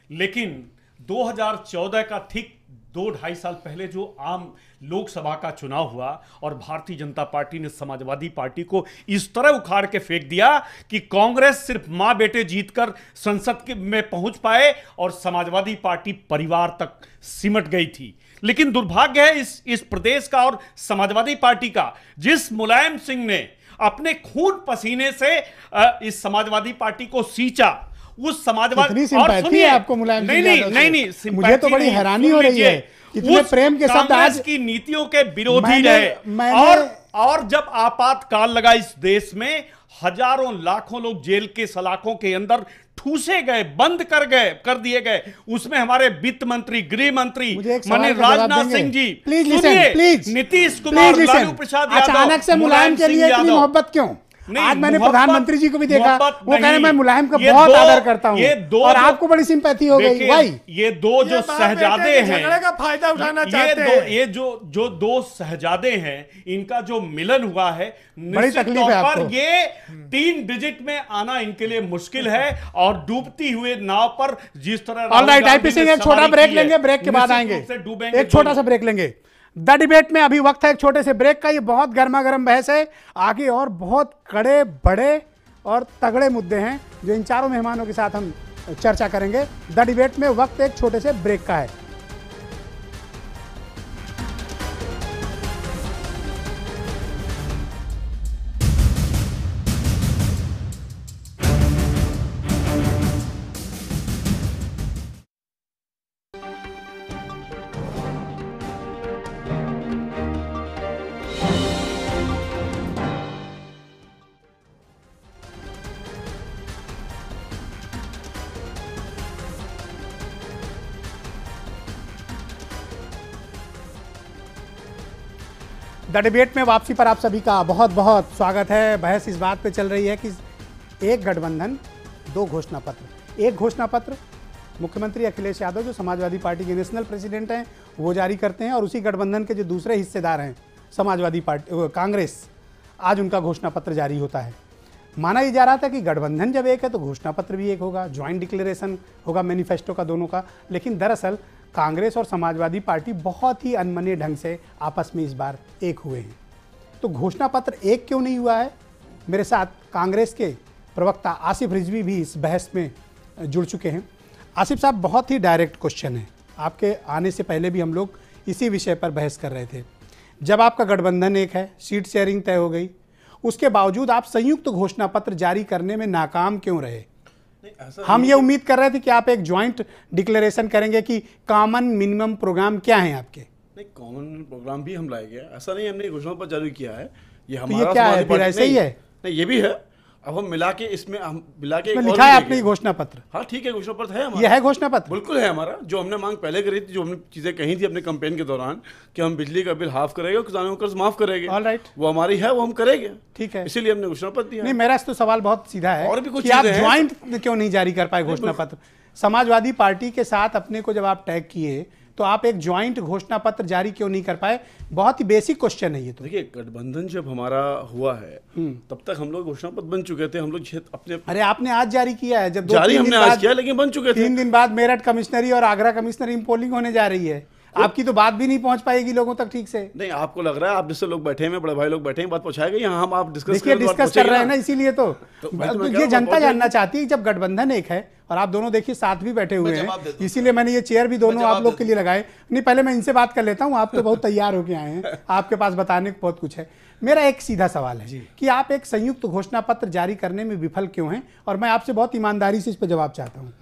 लेकिन 2014 का ठीक 2-2.5 साल पहले जो आम लोकसभा का चुनाव हुआ और भारतीय जनता पार्टी ने समाजवादी पार्टी को इस तरह उखाड़ के फेंक दिया कि कांग्रेस सिर्फ मां बेटे जीतकर संसद में पहुंच पाए और समाजवादी पार्टी परिवार तक सिमट गई थी। लेकिन दुर्भाग्य है इस प्रदेश का और समाजवादी पार्टी का, जिस मुलायम सिंह ने अपने खून पसीने से इस समाजवादी पार्टी को सींचा, उस समाजवादी कितनी सिंपैथी है आपको मुलायम सिंह यादव से? नहीं, मुझे तो बड़ी हैरानी हो रही है, इतने प्रेम के शब्द कांग्रेस आज की नीतियों के विरोधी मैंने- रहे। और जब आपातकाल लगा इस देश में, हजारों लाखों लोग जेल के सलाखों के अंदर ठूसे गए, बंद कर दिए गए। उसमें हमारे वित्त मंत्री, गृह मंत्री मुझे एक सवाल माननीय का जवाब राजनाथ देंगे? सिंह जी, प्लीज लिसन, सुनिए, please Nitish Kumar, please Lalu listen. Prasad Yadav, अचानक से मुलायम के लिए इतनी यादव। मोहब्बत क्यों? नहीं, आज मैंने मोहब्बत- प्रधानमंत्री जी को भी देखा, मोहब्बत वो कह रहे नहीं। मैं मुलायम का ये बहुत दो- आदर करता हूं, ये दो और जो- आपको बड़ी सिंपैथी हो गई। देखिए, भाई ये दो जो ये बाप शहजादे बेटे के हैं, झगड़े का फायदा उठाना ये चाहते दो हैं। ये जो दो शहजादे हैं, इनका जो मिलन हुआ है, बड़ी निश्चित तकलीफ तौर है पर आपको। ये 3 डिजिट में आना इनके लिए मुश्किल है। और डूबती हुए नाव पर जिस तरह all right, Rahul IP Gandhi Singh ने एक छोटा सवारी ब्रेक की है, लेंगे, ब्रेक के बाद निश्चित आएंगे। रूप से डूबेंगे एक छोटा दोनों। सा ब्रेक लेंगे। द डिबेट में अभी वक्त है एक छोटे से ब्रेक का। ये बहुत गर्मा गर्म बहस है, आगे और बहुत कड़े बड़े और तगड़े मुद्दे हैं जो इन चारों मेहमानों के साथ हम चर्चा करेंगे। द डिबेट में वक्त एक छोटे से ब्रेक का है। द डिबेट में वापसी पर आप सभी का बहुत बहुत स्वागत है। बहस इस बात पे चल रही है कि एक गठबंधन, दो घोषणा पत्र। एक घोषणा पत्र मुख्यमंत्री अखिलेश यादव जो समाजवादी पार्टी के नेशनल प्रेसिडेंट हैं वो जारी करते हैं, और उसी गठबंधन के जो दूसरे हिस्सेदार हैं समाजवादी पार्टी, कांग्रेस, आज उनका घोषणा पत्र जारी होता है। माना ये जा रहा था कि गठबंधन जब एक है तो घोषणा पत्र भी एक होगा, ज्वाइंट डिक्लेरेशन होगा मैनिफेस्टो का दोनों का। लेकिन दरअसल कांग्रेस और समाजवादी पार्टी बहुत ही अनमने ढंग से आपस में इस बार एक हुए हैं। तो घोषणा पत्र एक क्यों नहीं हुआ है? मेरे साथ कांग्रेस के प्रवक्ता आसिफ रिजवी भी इस बहस में जुड़ चुके हैं। आसिफ साहब, बहुत ही डायरेक्ट क्वेश्चन है, आपके आने से पहले भी हम लोग इसी विषय पर बहस कर रहे थे। जब आपका गठबंधन एक है, सीट शेयरिंग तय हो गई, उसके बावजूद आप संयुक्त घोषणा पत्र जारी करने में नाकाम क्यों रहे? हम ये उम्मीद कर रहे थे कि आप एक ज्वाइंट डिक्लेरेशन करेंगे कि कॉमन मिनिमम प्रोग्राम क्या है आपके। नहीं, कॉमन प्रोग्राम भी हम लाए गए, ऐसा नहीं हमने घोषणा पत्र जारी किया है। ये तो हमारा ये क्या है समाजवादी फिर, पार्टी- ऐसे ही नहीं, है? नहीं, ये भी है। अब हम मिला के इसमें हम मिला के एक और लिखा है भी आपने देंगे। घोषणा पत्र? हाँ ठीक है, घोषणा पत्र है हमारा। ये है घोषणा पत्र? बिल्कुल है हमारा। जो हमने मांग पहले करी थी, जो हमने चीजें कही थी अपने कैंपेन के दौरान कि हम बिजली का बिल हाफ करेंगे और किसानों का कर्ज माफ करेंगे, All right. वो हमारी है, वो हम करेंगे। ठीक है। इसीलिए हमने घोषणा पत्र दिया नहीं, मेरा तो सवाल बहुत सीधा है और भी कुछ कि आप चीजें हैं। ज्वाइंट क्यों नहीं जारी कर पाए घोषणा पत्र? समाजवादी पार्टी के साथ अपने को जब आप टैग किए तो आप एक ज्वाइंट घोषणा पत्र जारी क्यों नहीं कर पाए? बहुत ही बेसिक क्वेश्चन है ये तो। देखिए, गठबंधन जब हमारा हुआ है तब तक हम लोग घोषणा पत्र बन चुके थे। हम लोग अपने अरे आपने आज जारी किया है, जब जारी हमने आज किया, लेकिन बन चुके थे। 3 दिन बाद मेरठ कमिश्नरी और आगरा कमिश्नरी में पोलिंग होने जा रही है। आपकी तो बात भी नहीं पहुंच पाएगी लोगों तक ठीक से। नहीं, आपको लग रहा है आप जिससे लोग बैठे हैं, बड़े भाई लोग बैठे हैं, बात पहुंचाएगा यहाँ हम आप डिस्कस देखिए, डिस्कस कर रहे हैं ना, इसीलिए तो मैं कह ये रहा हूं, जनता बहुत जानना चाहती है। जब गठबंधन एक है और आप दोनों देखिए साथ भी बैठे हुए जवाब हैं, देता हूं। इसीलिए मैंने ये चेयर भी दोनों जवाब आप लोग देता के लिए लगाए। नहीं, पहले मैं इनसे बात कर लेता हूँ, आप तो बहुत तैयार होके आए हैं, आपके पास बताने को बहुत कुछ है। मेरा एक सीधा सवाल है कि आप एक संयुक्त घोषणा पत्र जारी करने में विफल क्यों हैं, और मैं आपसे बहुत ईमानदारी से इस पर जवाब चाहता हूँ।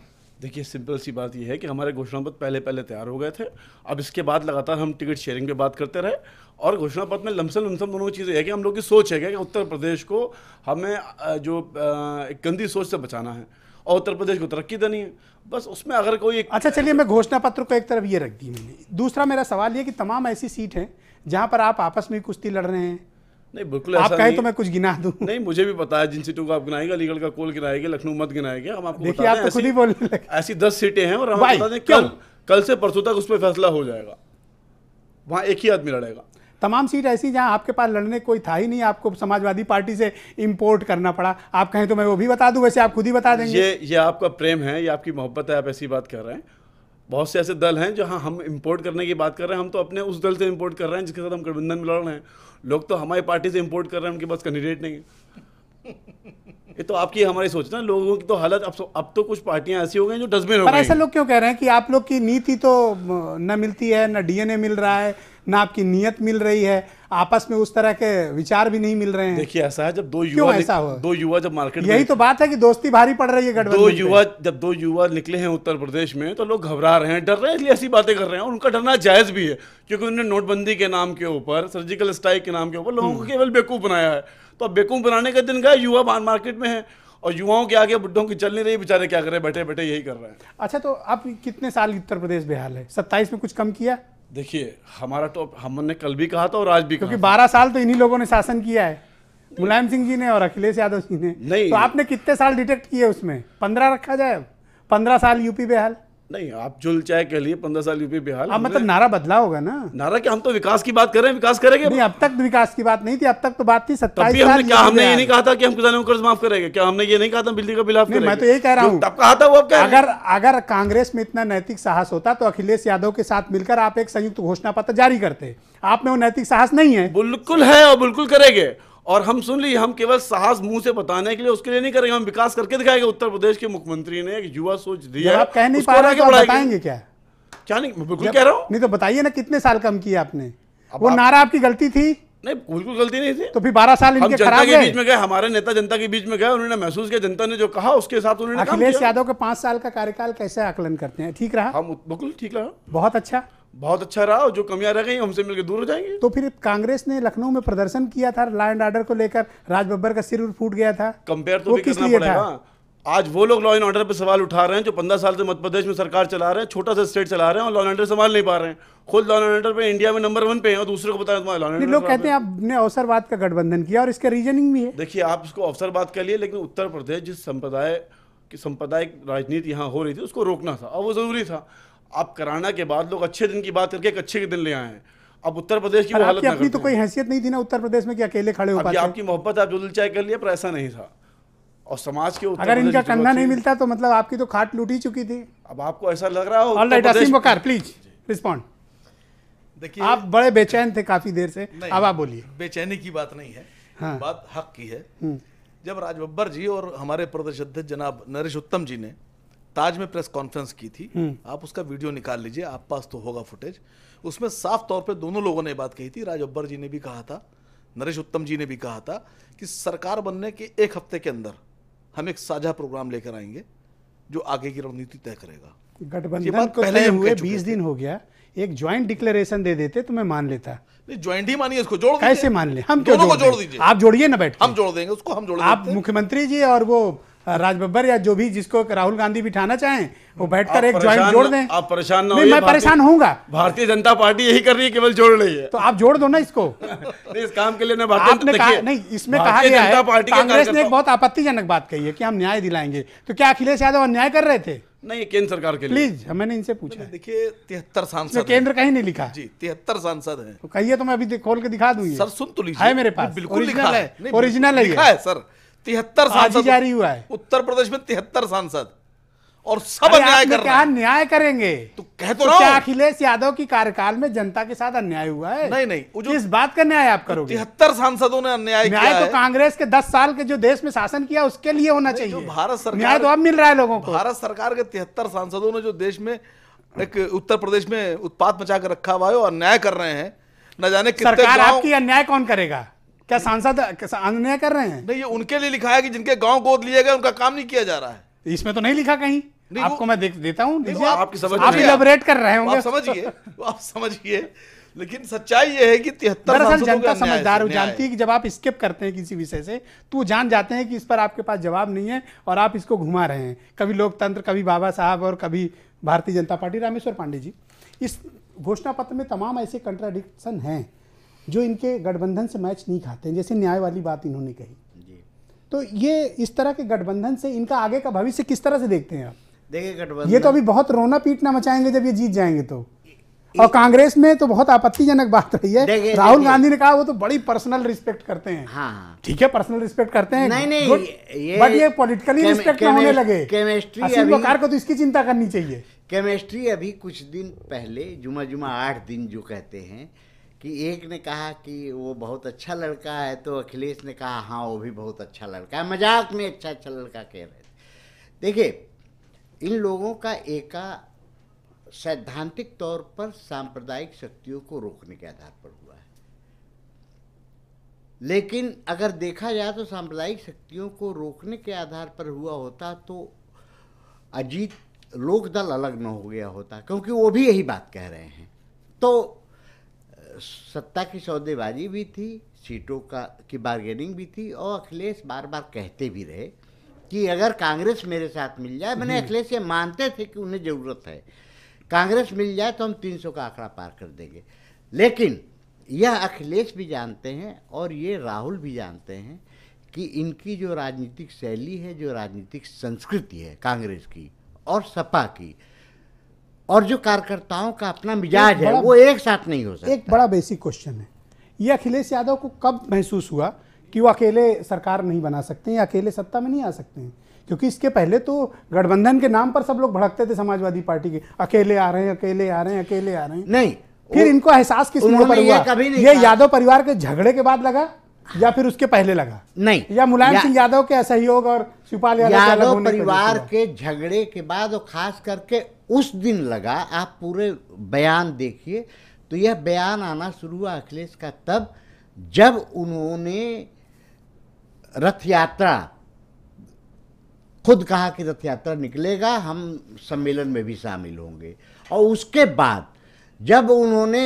देखिए, सिंपल सी बात यह है कि हमारे घोषणा पत्र पहले तैयार हो गए थे। अब इसके बाद लगातार हम टिकट शेयरिंग पे बात करते रहे, और घोषणा पत्र में लमसम दोनों चीज़ें है कि हम लोग की सोच है कि उत्तर प्रदेश को हमें एक गंदी सोच से बचाना है और उत्तर प्रदेश को तरक्की देनी है। बस उसमें अगर कोई एक अच्छा, चलिए, मैं घोषणा पत्र को एक तरफ ये रख दी मैंने। दूसरा मेरा सवाल ये कि तमाम ऐसी सीट हैं जहां पर आप आपस में कुश्ती लड़ रहे हैं। नहीं, बिल्कुल आप ऐसा कहें नहीं। तो मैं कुछ गिना दूं? नहीं, मुझे भी पता है जिन सीटों को आप गिनाएंगे, अलीगढ़ का कोल गिनाएंगे, लखनऊ मत गिनाएंगे, हम आपको देखिए, बता आप दें, तो खुद ही बोलने लगे। ऐसी 10 सीटें हैं और हम Why? बता दें क्यों? कल से परसों तक उस पर फैसला हो जाएगा। वहाँ एक ही आदमी लड़ेगा। तमाम सीट ऐसी जहां आपके पास लड़ने कोई था ही नहीं, आपको समाजवादी पार्टी से इंपोर्ट करना पड़ा। आप कहें तो मैं वो भी बता दूं, वैसे आप खुद ही बता देंगे। ये आपका प्रेम है, ये आपकी मोहब्बत है, आप ऐसी बात कर रहे हैं। बहुत से ऐसे दल हैं जहां हम इंपोर्ट करने की बात कर रहे हैं, हम तो अपने उस दल से इंपोर्ट कर रहे हैं जिसके साथ हम गठबंधन में लड़ रहे हैं। लोग तो हमारी पार्टी से इंपोर्ट कर रहे हैं, उनके पास कैंडिडेट नहीं है। ये तो आपकी हमारी सोच ना, लोगों की तो हालत अब तो कुछ पार्टियां ऐसी हो गई जो डस्टबिन हो पर गई। ऐसे लोग क्यों कह रहे हैं कि आप लोग की नीति तो न मिलती है, न डीएनए मिल रहा है, न आपकी नीयत मिल रही है, आपस में उस तरह के विचार भी नहीं मिल रहे हैं? देखिए ऐसा है, जब दो युवा जब मार्केट में, यही तो बात है कि दोस्ती भारी पड़ रही है गठबंधन पे। दो युवा निकले हैं उत्तर प्रदेश में, तो लोग घबरा रहे हैं, डर रहे हैं, इसलिए ऐसी बातें कर रहे हैं। और उनका डरना जायज भी है, क्योंकि उन्होंने नोटबंदी के नाम के ऊपर, सर्जिकल स्ट्राइक के नाम के ऊपर लोगों को केवल बेवकूफ बनाया है। तो अब बेवकूफ बनाने का दिन गए, युवा मार्केट में है और युवाओं के आगे बुड्ढों की चल नहीं रही, बेचारे क्या कर रहे हैं, बैठे बैठे यही कर रहे हैं। अच्छा, तो अब कितने साल उत्तर प्रदेश बेहाल है? 27 में कुछ कम किया? देखिए हमारा तो, हमने कल भी कहा था और आज भी, क्योंकि 12 साल तो इन्हीं लोगों ने शासन किया है, मुलायम सिंह जी ने और अखिलेश यादव जी ने। नहीं, तो आपने कितने साल डिटेक्ट किए उसमें? 15 रखा जाए, 15 साल यूपी बेहाल। नहीं, आप जुल चाहे कह लिए 15 साल यूपी बेहाल। अब मतलब नारा बदला होगा ना? नारा क्या, हम तो विकास की बात कर रहे हैं, विकास करेंगे। नहीं, अब तक विकास की बात नहीं थी, अब तक तो बात थी 27 तब साल। क्या हमने ये नहीं कहा था कि हम किसानों को कर्ज माफ करेंगे? क्या हमने ये नहीं कहा था बिजली का बिल माफ करेंगे? मैं तो यही कह रहा हूँ, तब कहा था वो। अगर कांग्रेस में इतना नैतिक साहस होता तो अखिलेश यादव के साथ मिलकर आप एक संयुक्त घोषणा पत्र जारी करते। आप में वो नैतिक साहस नहीं है। बिल्कुल है और बिल्कुल करेंगे। और हम सुन लीजिए, हम केवल साहस मुंह से बताने के लिए, उसके लिए नहीं करेंगे, हम विकास करके दिखाएंगे। उत्तर प्रदेश के मुख्यमंत्री ने एक युवा सोच दी है, आप कह नहीं पा रहे, तो बताएंगे क्या? क्या नहीं, बिल्कुल कह रहा हूं। नहीं तो बताइए ना, कितने साल कम किया आपने? वो नारा आपकी गलती थी? नहीं, बिल्कुल गलती नहीं थी। तो फिर 12 साल इनके खराब के बीच में गए, हमारे नेता जनता के बीच में गए, उन्होंने महसूस किया, जनता ने जो कहा उसके साथ उन्होंने काम किया। अखिलेश यादव के 5 साल का कार्यकाल कैसे आकलन करते हैं? ठीक रहा? हम बिल्कुल ठीक रहा, बहुत अच्छा, बहुत अच्छा रहा। और जो कमियां रह गई हमसे मिलकर दूर हो जाएंगे। तो फिर कांग्रेस ने लखनऊ में प्रदर्शन किया था लॉ एंड ऑर्डर को लेकर, राज बब्बर का सिर फूट गया था। कंपेयर तो भी करना पड़ेगा। आज वो लोग लॉ एंड ऑर्डर पे सवाल उठा रहे हैं जो 15 साल से मध्य प्रदेश में सरकार चला रहे हैं, छोटा सा स्टेट चला रहे हैं और लॉ एंड ऑर्डर संभाल नहीं पा रहे हैं। खुद लॉ एंड ऑर्डर पे इंडिया में नंबर 1 पे है और दूसरे को बताया तुम्हारा लॉ एंड ऑर्डर। लोग कहते हैं आपने अवसरवाद का गठबंधन किया और इसका रीजनिंग भी है। देखिए, आप इसको अवसरवाद कह लिए, लेकिन उत्तर प्रदेश जिस सांप्रदायिक राजनीति यहाँ हो रही थी उसको रोकना था और वो जरूरी था। आप कराना के बाद लोग अच्छे दिन की बात करके एक अच्छे के दिन ले आए हैं। अब उत्तर प्रदेश की हालत अपनी तो कोई हैसियत नहीं थी ना उत्तर प्रदेश में कि अकेले खड़े हो पाते। आपकी मोहब्बत आप जो दिल चाहे कर लिया, पर ऐसा नहीं था। और समाज के अगर इनका कंधा नहीं मिलता तो मतलब आपकी तो खाट लूट ही चुकी थी। अब आपको ऐसा लग रहा हो? Alright, Aseem Waqar please respond. देखिए, आप बड़े बेचैन थे काफी देर से, अब आप बोलिए। बेचैनी की बात नहीं है, हाँ। बात हक की है। जब राज बब्बर जी और हमारे प्रदेश अध्यक्ष जनाब नरेश उत्तम जी ने ताज में प्रेस कॉन्फ्रेंस की थी, आप उसका वीडियो निकाल लीजिए, आप पास तो होगा फुटेज। उसमें साफ तौर पे दोनों लोगों ने बात कही थी। राज बब्बर जी ने भी कहा था, नरेश उत्तम जी ने भी कहा था कि सरकार बनने के 1 हफ्ते के अंदर हम एक साझा प्रोग्राम लेकर आएंगे जो आगे की रणनीति तय करेगा। गठबंधन को पहले हुए 20 दिन हो गया, एक ज्वाइंट डिक्लेरेशन दे देते तो मैं मान लेता। नहीं, ज्वाइंट ही मानिए, इसको जोड़ दीजिए। कैसे मान ले? हम क्यों जोड़ दीजिए? आप जोड़िए ना, बैठ हम जोड़ देंगे उसको, हम जोड़ आप मुख्यमंत्री जी और वो राज बब्बर या जो भी जिसको राहुल गांधी बिठाना चाहें वो बैठकर एक ज्वाइंट जोड़ दें। आप परेशान ना होइए। मैं परेशान होऊंगा। भारतीय जनता पार्टी यही कर रही है, केवल जोड़ रही है। तो आप जोड़ दो ना इसको। नहीं, इस काम के लिए ना आपने कहा नहीं, इसमें कहा गया है, कांग्रेस ने एक बहुत आपत्तिजनक बात कही है कि हम न्याय दिलाएंगे। तो क्या अखिलेश यादव अन्याय कर रहे थे? नहीं, केंद्र सरकार के लिए। प्लीज, मैंने इनसे पूछा। देखिए, 73 सांसद, केंद्र कहीं नहीं लिखा जी, 73 सांसद हैं। तो कहिए तो मैं अभी खोल के दिखा दूंगी। सर सुन तो लीजिए, है मेरे पास, बिल्कुल लिखा है, ओरिजिनल है सर। 73 सांसद जारी हुआ है उत्तर प्रदेश में, 73 सांसद, और सब अन्याय कर रहे हैं। न्याय करेंगे तो कह तो रहा क्या अखिलेश यादव की कार्यकाल में जनता के साथ अन्याय हुआ है? नहीं, इस बात का न्याय आप करोगे? 73 सांसदों ने अन्याय किया है। तो कांग्रेस के 10 साल के जो देश में शासन किया उसके लिए होना चाहिए। भारत सरकार, न्याय तो अब मिल रहा है लोगों को। भारत सरकार के 73 सांसदों ने जो देश में एक उत्तर प्रदेश में उत्पात मचा कर रखा हुआ है, अन्याय कर रहे हैं। न जाने कितने सरकार आपकी अन्याय कौन करेगा? क्या सांसद अन्याय कर रहे हैं? नहीं, ये उनके लिए लिखा है कि जिनके गांव गोद लिए गए उनका काम नहीं किया जा रहा है। इसमें तो नहीं लिखा कहीं। आपको मैं देता हूं, आपकी समझ, आप इलैबोरेट कर रहे होंगे। आप समझिए, लेकिन सच्चाई ये है कि 73 दरअसल जनता समझदार हो जानती है कि जब आप स्किप करते हैं किसी विषय से तो वो जान जाते हैं कि इस पर आपके पास जवाब नहीं है और आप इसको घुमा रहे हैं। कभी लोकतंत्र, कभी बाबा साहब और कभी भारतीय जनता पार्टी। रामेश्वर पांडे जी, इस घोषणा पत्र में तमाम ऐसे कंट्राडिक्शन हैं जो इनके गठबंधन से मैच नहीं खाते हैं, जैसे न्याय वाली बात इन्होंने कही। तो ये इस तरह के गठबंधन से इनका आगे का भविष्य किस तरह से देखते हैं आप? देखिए, गठबंधन, ये तो अभी बहुत रोना पीटना मचाएंगे जब ये जीत जाएंगे तो, और कांग्रेस में तो बहुत आपत्तिजनक बात रही है, देखिए, राहुल गांधी ने कहा वो तो बड़ी पर्सनल रिस्पेक्ट करते हैं। हाँ, ठीक है, पर्सनल रिस्पेक्ट करते हैं, नहीं, बट ये पॉलिटिकली रिस्पेक्ट ना होने लगे। केमिस्ट्री असीम वकार को तो इसकी चिंता करनी चाहिए। केमिस्ट्री अभी कुछ दिन पहले जुमा 8 दिन जो कहते हैं कि एक ने कहा कि वो बहुत अच्छा लड़का है, तो अखिलेश ने कहा हाँ वो भी बहुत अच्छा लड़का है, मजाक में अच्छा लड़का कह रहे थे। देखिए, इन लोगों का सैद्धांतिक तौर पर सांप्रदायिक शक्तियों को रोकने के आधार पर हुआ है, लेकिन अगर देखा जाए तो सांप्रदायिक शक्तियों को रोकने के आधार पर हुआ होता तो अजीत लोकदल अलग न हो गया होता, क्योंकि वो भी यही बात कह रहे हैं। तो सत्ता की सौदेबाजी भी थी, सीटों की बार्गेनिंग भी थी, और अखिलेश बार बार कहते भी रहे कि अगर कांग्रेस मेरे साथ मिल जाए, मैंने अखिलेश ये मानते थे कि उन्हें ज़रूरत है, कांग्रेस मिल जाए तो हम 300 का आंकड़ा पार कर देंगे। लेकिन यह अखिलेश भी जानते हैं और ये राहुल भी जानते हैं कि इनकी जो राजनीतिक शैली है, जो राजनीतिक संस्कृति है कांग्रेस की और सपा की, और जो कार्यकर्ताओं का अपना मिजाज है, वो एक साथ नहीं हो सकता। एक बड़ा बेसिक क्वेश्चन है, ये अखिलेश यादव को कब महसूस हुआ कि वो अकेले सरकार नहीं बना सकते या अकेले सत्ता में नहीं आ सकते हैं? क्योंकि इसके पहले तो गठबंधन के नाम पर सब लोग भड़कते थे समाजवादी पार्टी के, अकेले आ रहे हैं, अकेले आ रहे हैं, अकेले आ रहे हैं। नहीं, फिर इनको एहसास किस मोड़ पर हुआ? ये यादव परिवार के झगड़े के बाद लगा या फिर उसके पहले लगा? नहीं, या मुलायम सिंह यादव के असहयोग और शिवपाल यादव परिवार के झगड़े के बाद, और खास करके उस दिन लगा। आप पूरे बयान देखिए तो यह बयान आना शुरू हुआ अखिलेश का तब जब उन्होंने रथ यात्रा, खुद कहा कि रथ यात्रा निकलेगा, हम सम्मेलन में भी शामिल होंगे, और उसके बाद जब उन्होंने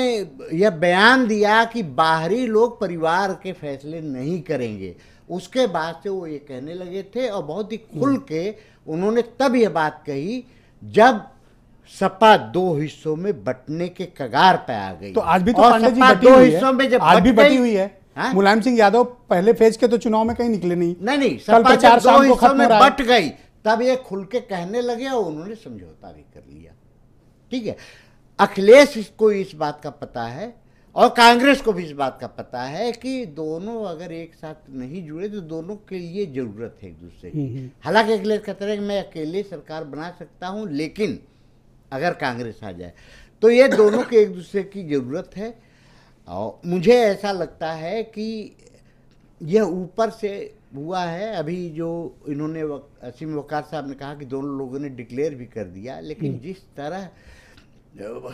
यह बयान दिया कि बाहरी लोग परिवार के फैसले नहीं करेंगे, उसके बाद से वो ये कहने लगे थे, और बहुत ही खुल के उन्होंने तब यह बात कही जब सपा 2 हिस्सों में बंटने के कगार पे आ गई। तो आज भी तो पांडे जी बटी हुई है, आज भी बटी हुई है। मुलायम सिंह यादव पहले फेज के तो चुनाव में कहीं निकले नहीं। नहीं, सपा जब 2 हिस्सों में बट गई तब ये खुल के कहने लगे और उन्होंने समझौता भी कर लिया। ठीक है, अखिलेश को इस बात का पता है और कांग्रेस को भी इस बात का पता है कि दोनों अगर एक साथ नहीं जुड़े तो दोनों के लिए जरूरत है एक दूसरे की। हालांकि अखिलेश कहते रहे कि मैं अकेले सरकार बना सकता हूं, लेकिन अगर कांग्रेस आ जाए तो ये दोनों के एक दूसरे की जरूरत है। और मुझे ऐसा लगता है कि यह ऊपर से हुआ है। अभी जो इन्होंने असीम वकार साहब ने कहा कि दोनों लोगों ने डिक्लेयर भी कर दिया, लेकिन जिस तरह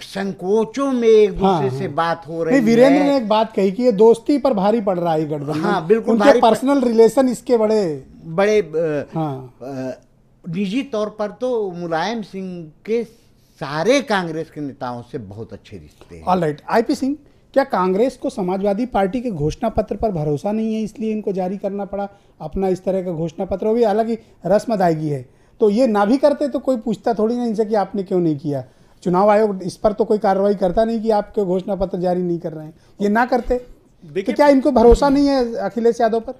संकोचों में एक दूसरे से बात हो रही है। वीरेंद्र ने एक बात कही कि ये दोस्ती पर भारी पड़ रहा है गठबंधन। हाँ, बिल्कुल, उनके पर्सनल रिलेशन इसके बड़े निजी तौर पर तो मुलायम सिंह के सारे कांग्रेस के नेताओं से बहुत अच्छे रिश्ते हैं। ऑलराइट, आईपी सिंह, क्या कांग्रेस को समाजवादी पार्टी के घोषणा पत्र पर भरोसा नहीं है इसलिए इनको जारी करना पड़ा अपना इस तरह का घोषणा पत्र? वो भी हालांकि रस्म अदायगी है, तो ये ना भी करते तो कोई पूछता थोड़ी नहीं इनसे कि आपने क्यों नहीं किया। चुनाव आयोग इस पर तो कोई कार्रवाई करता नहीं कि आप क्यों घोषणा पत्र जारी नहीं कर रहे हैं। ये ना करते तो क्या इनको भरोसा नहीं है अखिलेश यादव पर?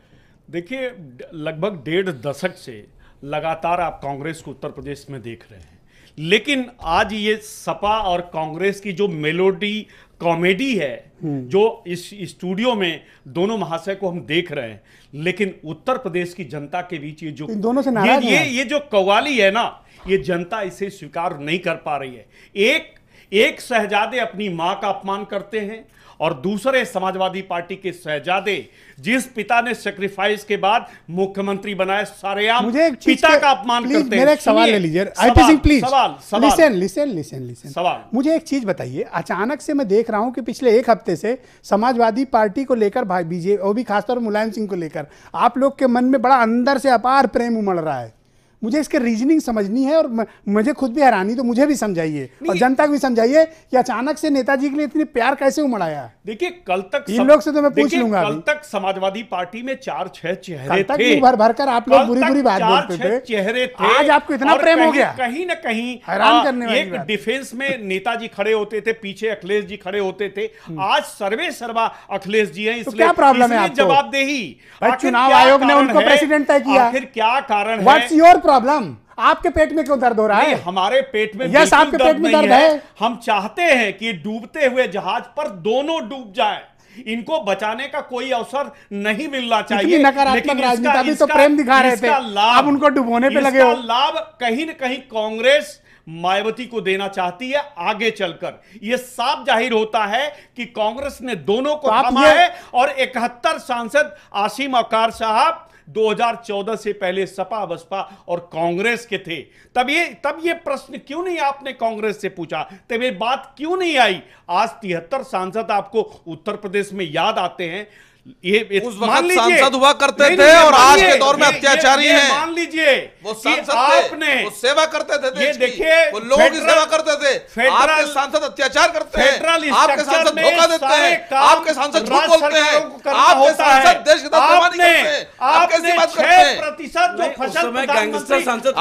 देखिए, लगभग 1.5 दशक से लगातार आप कांग्रेस को उत्तर प्रदेश में देख रहे हैं, लेकिन आज ये सपा और कांग्रेस की जो मेलोडी कॉमेडी है जो इस स्टूडियो में दोनों महाशय को हम देख रहे हैं, लेकिन उत्तर प्रदेश की जनता के बीच ये जो दोनों से नाराज ये जो कव्वाली है ना, ये जनता इसे स्वीकार नहीं कर पा रही है। एक शहजादे अपनी मां का अपमान करते हैं और दूसरे समाजवादी पार्टी के शहजादे जिस पिता ने सेक्रीफाइस के बाद मुख्यमंत्री बनाए सारेआम पिता का अपमान करते हैं। मेरा एक सवाल ले लीजिए आईपी सिंह, प्लीज लिसन। सवाल मुझे एक चीज बताइए, अचानक से मैं देख रहा हूं कि पिछले 1 हफ्ते से समाजवादी पार्टी को लेकर भाई बीजेपी और भी खासतौर मुलायम सिंह को लेकर आप लोग के मन में बड़ा अंदर से अपार प्रेम उमड़ रहा है। मुझे इसके रीजनिंग समझनी है और मुझे खुद भी हैरानी, तो मुझे भी समझाइए और जनता को भी समझाइए कि अचानक से नेताजी के लिए इतनी प्यार कैसे उमड़ आया। देखिए, कल तक इन लोग से तो मैं पूछ लूंगा। कल तक समाजवादी पार्टी में 4-6 चेहरे थे, भर भर कर आप लोग बुरी बात बोलते थे, चेहरे थे। आज आपको इतना प्रेम हो गया? कहीं ना कहीं हैरान करने वाली एक डिफेंस में नेताजी खड़े होते थे, पीछे अखिलेश जी खड़े होते थे, आज सर्वे सर्वा अखिलेश जी हैं। इसलिए क्या प्रॉब्लम है? जवाबदेही, चुनाव आयोग ने उनको प्रेसिडेंट तय किया, आखिर क्या कारण है? What's your problem? आपके पेट में क्यों दर्द हो रहा नहीं, है? हमारे पेट में यस, बिल्कुल आपके पेट में नहीं दर्द है। हम चाहते हैं कि डूबते हुए जहाज पर दोनों डूब जाएं। इनको बचाने का कोई अवसर नहीं मिलना चाहिए। इतनी नकारात्मक लेकिन राजनीति, अभी तो प्रेम दिखा रहे थे, अब उनको डुबोने पे लगे हो। इसका लाभ कहीं न कहीं कांग्रेस मायावती को देना चाहती है आगे चलकर। यह साफ जाहिर होता है कि कांग्रेस ने दोनों को थामा है और 71 सांसद आसिम वकार साहब 2014 से पहले सपा बसपा और कांग्रेस के थे। तब ये प्रश्न क्यों नहीं आपने कांग्रेस से पूछा? तब ये बात क्यों नहीं आई? आज 73 सांसद आपको उत्तर प्रदेश में याद आते हैं। ये उस वक्त सांसद हुआ करते थे और आज के दौर में अत्याचारी हैं। मान लीजिए वो सांसद आपने वो सेवा करते थे, ये देखिए, वो लोगों की सेवा करते थे। आपके सांसद अत्याचार करते हैं, आपके सांसद धोखा देते हैं, आपके सांसद झूठ बोलते हैं, आपके सांसद देश के साथ बेईमानी करते हैं। आप कैसी बात करते हैं? 6% जो फसल गैंगस्टर सांसद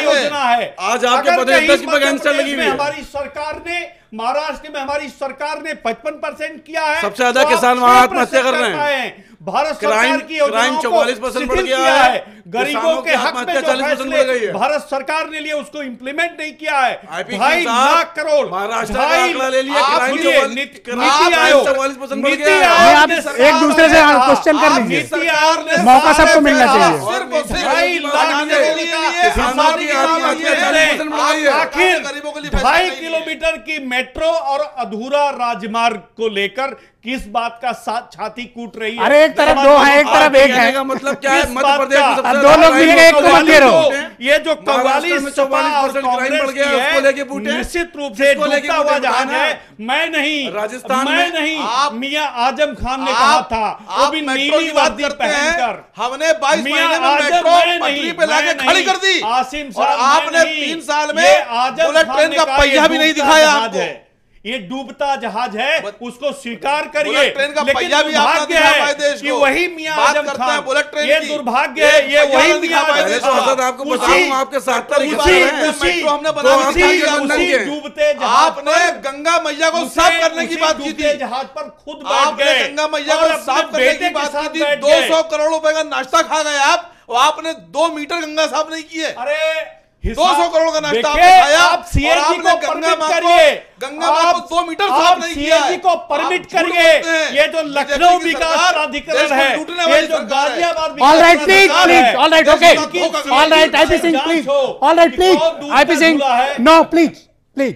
योजना है, आज आपके प्रदेश में गैंगस्टर लगी हुई है। हमारी सरकार ने, महाराष्ट्र में हमारी सरकार ने 55% किया है। सबसे ज्यादा किसान वहां आत्महत्या कर रहे हैं। भारत सरकार की योजनाओं को 44% बढ़ गया है। गरीबों के हक में जो 40% बढ़ गई फैसले है। भारत सरकार ने लिए उसको इंप्लीमेंट नहीं किया है। IPC 2.5 लाख करोड़ महाराष्ट्र का आंकड़ा ले लिया, क्राइम नीति 44% आयोग 44% बढ़ नीति गया। आयोग आप ने एक दूसरे से क्वेश्चन कर लीजिए, नीति आयोग ने मौका सबको मिलना चाहिए। सिर्फ और सिर्फ 2.5 लाख करोड़ का किसानों की आत्महत्या 40% बढ़ गई है। आखिर गरीबों के लिए 2.5 किलोमीटर की मेट्रो और अधूरा राजमार्ग को लेकर किस बात का छाती कूट रही है? अरे एक तरफ दो है, एक तरफ एक है। का मतलब क्या है? किस मध्य बात प्रदेश में का? सबसे दो लोग मिलके एक को मत घेरो। ये जो महाराष्ट्र में 44 सपा और 44% क्राइम कांग्रेस बढ़ गया, की उसको लेके है, पूछे। निश्चित रूप से किसको लेके डूबता हुआ पूछे? जहाज बताना। है। मैं नहीं, राजस्थान मैं में नहीं, आप- मियां आजम खान ने कहा था, वो भी नीली वर्दी पहनकर। हमने 22 मियां महीने में आजम मेट्रो मैं पटरी नहीं, पे लाके मैं खड़ी नहीं। कर दी। आसिम और साहब आपने मैं नहीं। 3 साल में ये आजम बुलेट खान ट्रेन ने का कहा, पहिया ये भी नहीं डूबता दिखाया जहाज आपको। है। ये डूबता जहाज है, उसको स्वीकार करिए। बुलेट ट्रेन का लेकिन पहिया भी आपने दुर्भाग्य दिखा है पाए देश कि को। वही मियां बात आजम करते हैं खान, बुलेट ट्रेन ये की। दुर्भाग्य है, ये पहिया वही नहीं दिखा मियां पाए आजम देश तो को। हजरत आपको उसी- बता दूं, आपके 70 उसी- किसान हैं। उसी- मेट्रो हमने तो बना आप दी आगे थी। लंदन उसी के। डूबते जहाज आपने गंगा मैया को साफ करने की बात की डूबते थी। जहाज पर खुद बैठ आपने गए गंगा मैया और को अपने साफ करने बेटे की के बात साथ की थी। बैठ गए। 200 करोड़ रुपए का नाश्ता खा गए आप, और आपने 2 मीटर गंगा साफ नहीं की है। अरे 200 करोड़ का नाश्ता आपने देखिए, खाया, आप और सीएजी आपने को गंगा परमिट माँ को- करिए। गंगा माँ को 2 मीटर साफ आप नहीं किया है। सीएजी को परमिट आप झूठ करिए। बोलते हैं। ये जो बीजेपी लखनऊ की विकास सरकार प्राधिकरण देश को है, लूटने ये वाली जो सरकार है। Ghaziabad All right, Vikas please, प्राधिकरण please, है, all right, देश okay. का धोखा कर All right, IP Singh, जांच please. हो All right, कि please. कौन दूध IP का Singh, दूल्हा है। no, please, please.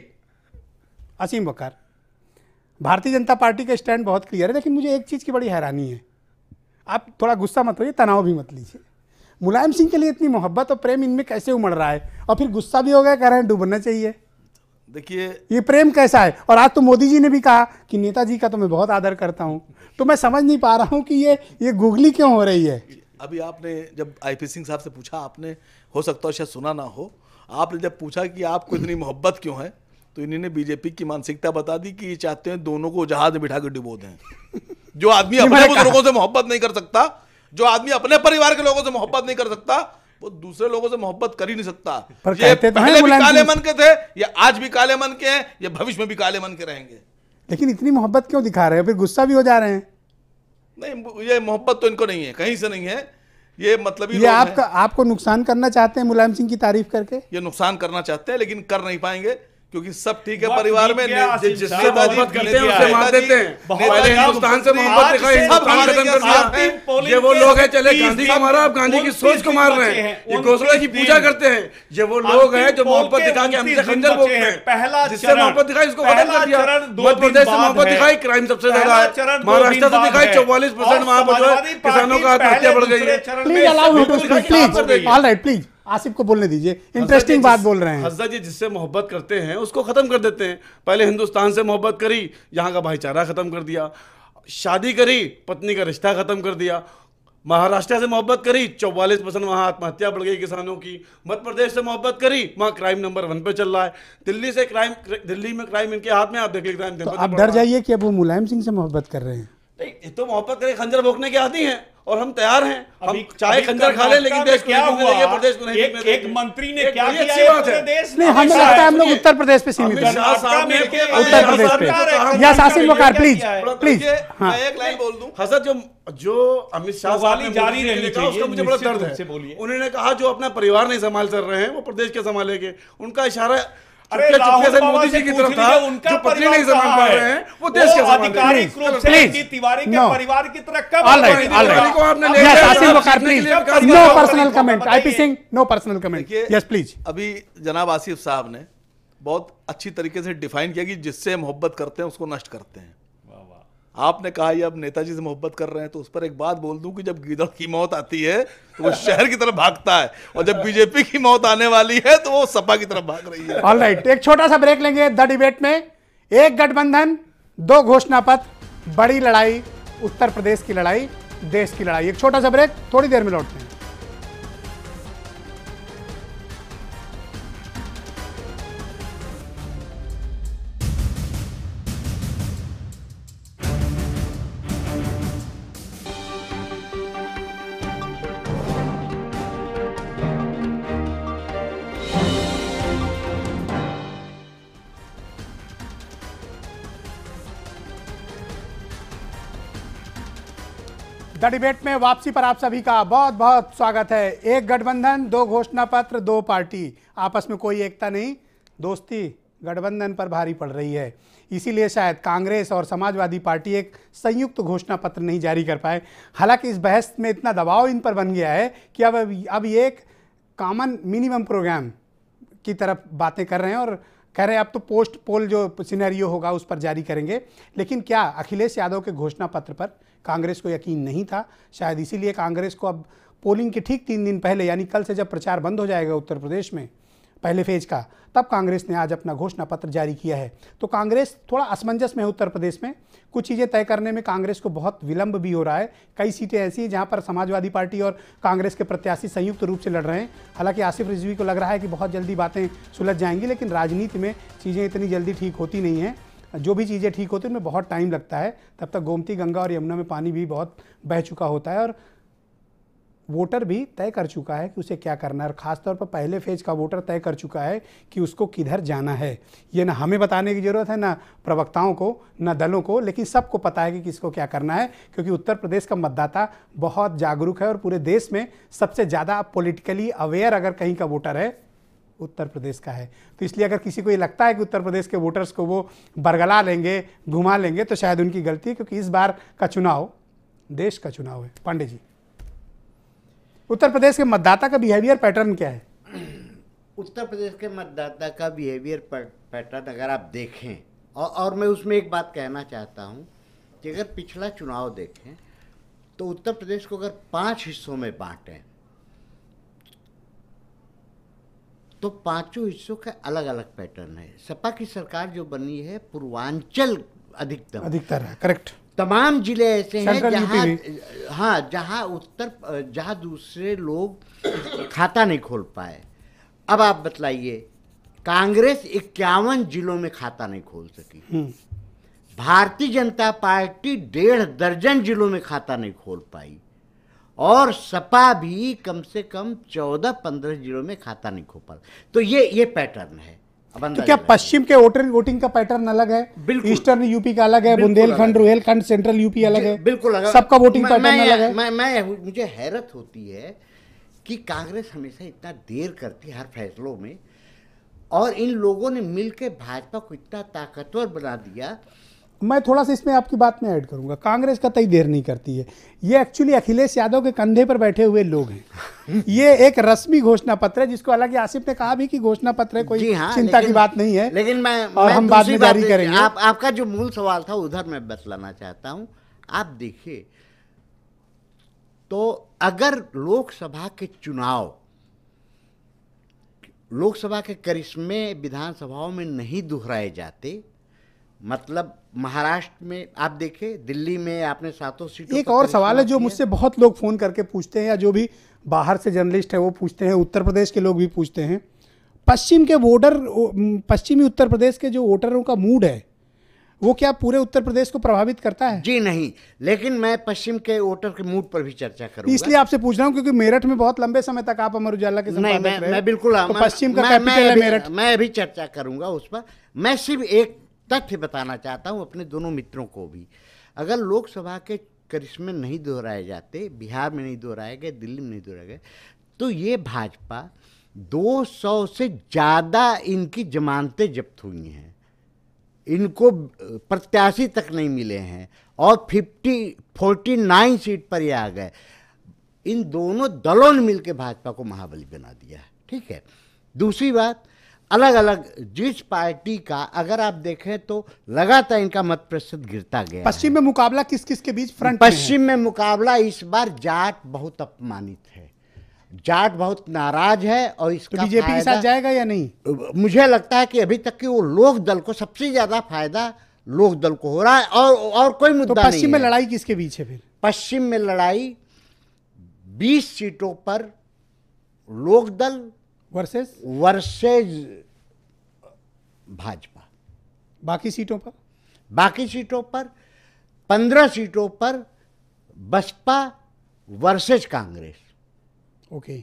Asim Waqar, Bharatiya Janata party का स्टैंड बहुत क्लियर है, लेकिन मुझे एक चीज की बड़ी हैरानी है। आप थोड़ा गुस्सा मत होइए, तनाव भी मत लीजिए। मुलायम सिंह के लिए इतनी मोहब्बत और प्रेम इनमें कैसे उमड़ रहा है, और फिर गुस्सा भी हो गया, कह रहे हैं डूबना चाहिए। देखिए, ये प्रेम कैसा है? और आज तो मोदी जी ने भी कहा कि नेताजी का तो मैं बहुत आदर करता हूं। तो मैं समझ नहीं पा रहा हूं कि ये गुगली क्यों हो रही है। अभी आपने जब आईपी सिंह साहब से पूछा, आपने हो सकता है शायद सुना ना हो, आपने जब पूछा कि आपको इतनी मोहब्बत क्यों है, तो इन्होंने बीजेपी की मानसिकता बता दी कि ये चाहते हैं दोनों को जहाज में बिठा के डुबो दें। जो आदमी अपने बुजुर्गों से मोहब्बत नहीं कर सकता, जो आदमी अपने परिवार के लोगों से मोहब्बत नहीं कर सकता, वो दूसरे लोगों से मोहब्बत कर ही नहीं सकता। पर ये कहते तो हैं पहले भी मुलायम काले सिंह। मन के थे, ये आज भी काले मन के हैं, ये भविष्य में भी काले मन के रहेंगे। लेकिन इतनी मोहब्बत क्यों दिखा रहे हैं, फिर गुस्सा भी हो जा रहे हैं। नहीं, ये मोहब्बत तो इनको नहीं है, कहीं से नहीं है। ये मतलब ये आपको नुकसान करना चाहते हैं मुलायम सिंह की तारीफ करके। ये नुकसान करना चाहते हैं, लेकिन कर नहीं पाएंगे, क्योंकि सब ठीक है वक्त परिवार बीत में। गया, आसिफ जिससे साहब, नेताजी मोहब्बत करते हैं नेताजी- उसे मार देते हैं। नेताजी- पहले हिंदुस्तान से मोहब्बत आज दिखाई, से हिंदुस्तान हमारे खत्म कर साथ दिया। हैं, पोलिंग ये वो के लोग हैं, चले 30 गांधी को मारा, आप गांधी की 29 सोच को मार रहे बचे हैं। हैं, ये घोषणा की 29 पूजा दिन। करते हैं। ये वो लोग हैं जो अंतिम मोहब्बत पोल के दिखा के हमसे 29 खंजर दिन भोगते बचे हैं। हैं। पहला जिससे चरण- मोहब्बत दिखाई, इसको खत्म पहला कर दिया। चरण 2 मध्य दिन प्रदेश से बाद मोहब्बत है। दिखाई, क्राइम सबसे ज्यादा पहला है। चरण 2 महाराष्ट्र दिन से बाद दिखाई है। 44% वहां पर जो है समाजवादी किसानों का पार्टी आत्महत्या बढ़ पहले गई है। दूसरे चरण प्लीज में अलाउ हिम टू बिल्कुल स्पीक, खिलाफ हो प्लीज। गई है। ऑल राइट, प्लीज आसिफ को बोलने दीजिए, इंटरेस्टिंग बात बोल रहे हैं। हज़रत जी जिससे मोहब्बत करते हैं उसको खत्म कर देते हैं। पहले हिंदुस्तान से मोहब्बत करी, यहाँ का भाईचारा खत्म कर दिया। शादी करी, पत्नी का रिश्ता खत्म कर दिया। महाराष्ट्र से मोहब्बत करी, 44% वहाँ आत्महत्या बढ़ गई किसानों की। मध्य प्रदेश से मोहब्बत करी, वहाँ क्राइम नंबर 1 पे चल रहा है। दिल्ली में क्राइम इनके हाथ में, आप देखिए क्राइम तो आप डर जाइए कि अब वो मुलायम सिंह से मोहब्बत कर रहे हैं। नहीं, ये तो मोहब्बत करे खंजर भोंकने के आदी हैं। और हम तैयार हैं, हम अभी चाहे खंजर खा लें लेकिन देश को क्या नहीं जीतने देंगे, हुआ? प्रदेश को नहीं जीतने एक देंगे। मंत्री ने एक क्या बड़ी किया अच्छी है बात पूरे है। देश नहीं, में? हमें शाह लगता है हम लोग सुनिए, उत्तर प्रदेश पे सीमित अमित हैं। शाह साहब ने उत्तर प्रदेश पे। Yes, Asim Waqar, please please. हाँ, मैं एक लाइन बोल दूं। हसद जो अमित शाह साहब सवाल ने जारी मोदी जी के रहनी लिए कहा, चाहिए, उसका मुझे बड़ा निश्चित दर्द रूप से है। बोलिए। उन्होंने कहा जो अपना परिवार नहीं संभाल कर रहे हैं वो प्रदेश के संभालेंगे। उनका इशारा अरे चुपके राहुल चुपके से बाबा मोदी से जी की पूछ तरफ था, लीजिए, उनका जो पत्नी परिवार नहीं संभाल कहाँ पा है? रहे हैं वो देश के आधिकारिक रूप से Please. रणजीत तिवारी के No. परिवार की तरह कब ऑल राइट, आगे ऑल बढ़ेगा? को आपने ले राइट। यस, लिया, आसिम आप वकार, सीखने के प्लीज। लिए विकास नो करेंगे। Personal comment. बताइए। IP Singh, no personal comment. देखिए, यस प्लीज। अभी जनाब आसिफ साहब ने बहुत अच्छी तरीके से डिफाइन किया कि जिससे मोहब्बत करते हैं उसको नष्ट करते हैं। आपने कहा ये अब नेताजी से मोहब्बत कर रहे हैं, तो उस पर एक बात बोल दूं कि जब गीदड़ की मौत आती है तो वो शहर की तरफ भागता है, और जब बीजेपी की मौत आने वाली है तो वो सपा की तरफ भाग रही है। ऑल राइट, एक छोटा सा ब्रेक लेंगे द डिबेट में। एक गठबंधन, दो घोषणा पत्र, बड़ी लड़ाई, उत्तर प्रदेश की लड़ाई, देश की लड़ाई। एक छोटा सा ब्रेक, थोड़ी देर में लौटते हैं। द डिबेट में वापसी पर आप सभी का बहुत बहुत स्वागत है। एक गठबंधन, दो घोषणा पत्र, दो पार्टी, आपस में कोई एकता नहीं, दोस्ती गठबंधन पर भारी पड़ रही है। इसीलिए शायद कांग्रेस और समाजवादी पार्टी एक संयुक्त घोषणा पत्र नहीं जारी कर पाए। हालांकि इस बहस में इतना दबाव इन पर बन गया है कि अब ये एक कॉमन मिनिमम प्रोग्राम की तरफ बातें कर रहे हैं और कह रहे हैं अब तो पोस्ट पोल जो सिनेरियो होगा उस पर जारी करेंगे। लेकिन क्या अखिलेश यादव के घोषणा पत्र पर कांग्रेस को यकीन नहीं था? शायद इसीलिए कांग्रेस को अब पोलिंग के ठीक 3 दिन पहले, यानी कल से जब प्रचार बंद हो जाएगा उत्तर प्रदेश में पहले फेज का, तब कांग्रेस ने आज अपना घोषणा पत्र जारी किया है। तो कांग्रेस थोड़ा असमंजस में है उत्तर प्रदेश में। कुछ चीज़ें तय करने में कांग्रेस को बहुत विलंब भी हो रहा है। कई सीटें ऐसी हैं जहां पर समाजवादी पार्टी और कांग्रेस के प्रत्याशी संयुक्त रूप से लड़ रहे हैं। हालांकि आसिफ रिजवी को लग रहा है कि बहुत जल्दी बातें सुलझ जाएंगी, लेकिन राजनीति में चीज़ें इतनी जल्दी ठीक होती नहीं हैं। जो भी चीज़ें ठीक होती हैं उनमें बहुत टाइम लगता है। तब तक गोमती, गंगा और यमुना में पानी भी बहुत बह चुका होता है और वोटर भी तय कर चुका है कि उसे क्या करना है। और ख़ासतौर पर पहले फेज का वोटर तय कर चुका है कि उसको किधर जाना है। ये ना हमें बताने की ज़रूरत है, ना प्रवक्ताओं को, ना दलों को, लेकिन सबको पता है कि किसको क्या करना है, क्योंकि उत्तर प्रदेश का मतदाता बहुत जागरूक है और पूरे देश में सबसे ज़्यादा पॉलिटिकली अवेयर अगर कहीं का वोटर है उत्तर प्रदेश का है। तो इसलिए अगर किसी को ये लगता है कि उत्तर प्रदेश के वोटर्स को वो बरगला लेंगे, घुमा लेंगे, तो शायद उनकी गलती है, क्योंकि इस बार का चुनाव देश का चुनाव है। पांडे जी, उत्तर प्रदेश के मतदाता का बिहेवियर पैटर्न क्या है? उत्तर प्रदेश के मतदाता का बिहेवियर पैटर्न अगर आप देखें, और मैं उसमें एक बात कहना चाहता हूं कि अगर पिछला चुनाव देखें तो उत्तर प्रदेश को अगर 5 हिस्सों में बांटें तो 5 हिस्सों का अलग अलग पैटर्न है। सपा की सरकार जो बनी है पूर्वांचल अधिकतर है, करेक्ट। तमाम जिले ऐसे हैं सेंट्रल जहाँ, यूपी हाँ, जहाँ दूसरे लोग खाता नहीं खोल पाए। अब आप बतलाइए, कांग्रेस 51 जिलों में खाता नहीं खोल सकी, भारतीय जनता पार्टी 1.5 दर्जन जिलों में खाता नहीं खोल पाई, और सपा भी कम से कम 14-15 जिलों में खाता नहीं खोल पाई। तो ये पैटर्न है। तो क्या पश्चिम के वोटिंग का पैटर्न अलग है? बिल्कुल। ईस्टर्न यूपी का अलग है, बुंदेलखंड, रुहेलखंड, सेंट्रल यूपी अलग है, बिल्कुल अलग। सबका वोटिंग पैटर्न अलग है। मुझे हैरत होती है कि कांग्रेस हमेशा इतना देर करती है हर फैसलों में, और इन लोगों ने मिलकर भाजपा को इतना ताकतवर बना दिया। मैं थोड़ा सा इसमें आपकी बात में ऐड करूंगा। कांग्रेस का तय देर नहीं करती है, ये एक्चुअली अखिलेश यादव के कंधे पर बैठे हुए लोग हैं। ये एक रस्मी घोषणा पत्र है, जिसको हालांकि आसिफ ने कहा भी कि घोषणा पत्र है, कोई चिंता की बात नहीं है, लेकिन और हम बाद में जारी करेंगे। आपका जो मूल सवाल था उधर मैं बतलाना चाहता हूं। आप देखिए, तो अगर लोकसभा के चुनाव, लोकसभा के करिश्मे विधानसभाओं में नहीं दोहराए जाते, मतलब महाराष्ट्र में आप देखें, दिल्ली में आपने 7 सीटों। एक और सवाल है जो मुझसे बहुत लोग फोन करके पूछते हैं, या जो भी बाहर से जर्नलिस्ट है वो पूछते हैं, उत्तर प्रदेश के लोग भी पूछते हैं। पश्चिमी उत्तर प्रदेश के जो वोटरों का मूड है वो क्या पूरे उत्तर प्रदेश को प्रभावित करता है? जी नहीं, लेकिन मैं पश्चिम के वोटर के मूड पर भी चर्चा करूंगा। इसलिए आपसे पूछ रहा हूं क्योंकि मेरठ में बहुत लंबे समय तक आप अमर उजाला के नहीं, संपादक रहे। मैं बिल्कुल तो पश्चिम का कैपिटल है मेरठ। मैं अभी चर्चा करूंगा उस पर। मैं सिर्फ एक तथ्य बताना चाहता हूं अपने दोनों मित्रों को भी। अगर लोकसभा के करिश्मे नहीं दोहराए जाते, बिहार में नहीं दोहराए गए, दिल्ली में नहीं दोहराए गए, तो ये भाजपा 200 से ज़्यादा इनकी जमानतें जब्त हुई हैं, इनको प्रत्याशी तक नहीं मिले हैं और 49 सीट पर ये आ गए। इन दोनों दलों ने मिलकर भाजपा को महाबली बना दिया है। ठीक है। दूसरी बात, अलग अलग जिस पार्टी का अगर आप देखें तो लगातार इनका मत प्रतिशत गिरता गया। पश्चिम में मुकाबला किस किस के बीच फ्रंट में है? पश्चिम में मुकाबला इस बार जाट बहुत अपमानित है, जाट बहुत नाराज है और इसका बीजेपी के साथ जाएगा या नहीं? मुझे लगता है कि अभी तक की वो लोक दल को सबसे ज्यादा फायदा लोक दल को हो रहा है और कोई मुद्दा तो नहीं पश्चिम में है। लड़ाई किसके बीच है फिर? पश्चिम में लड़ाई 20 सीटों पर लोक दल वर्सेस भाजपा, बाकी सीटों पर? बाकी सीटों पर 15 सीटों पर BSP versus Congress. Okay,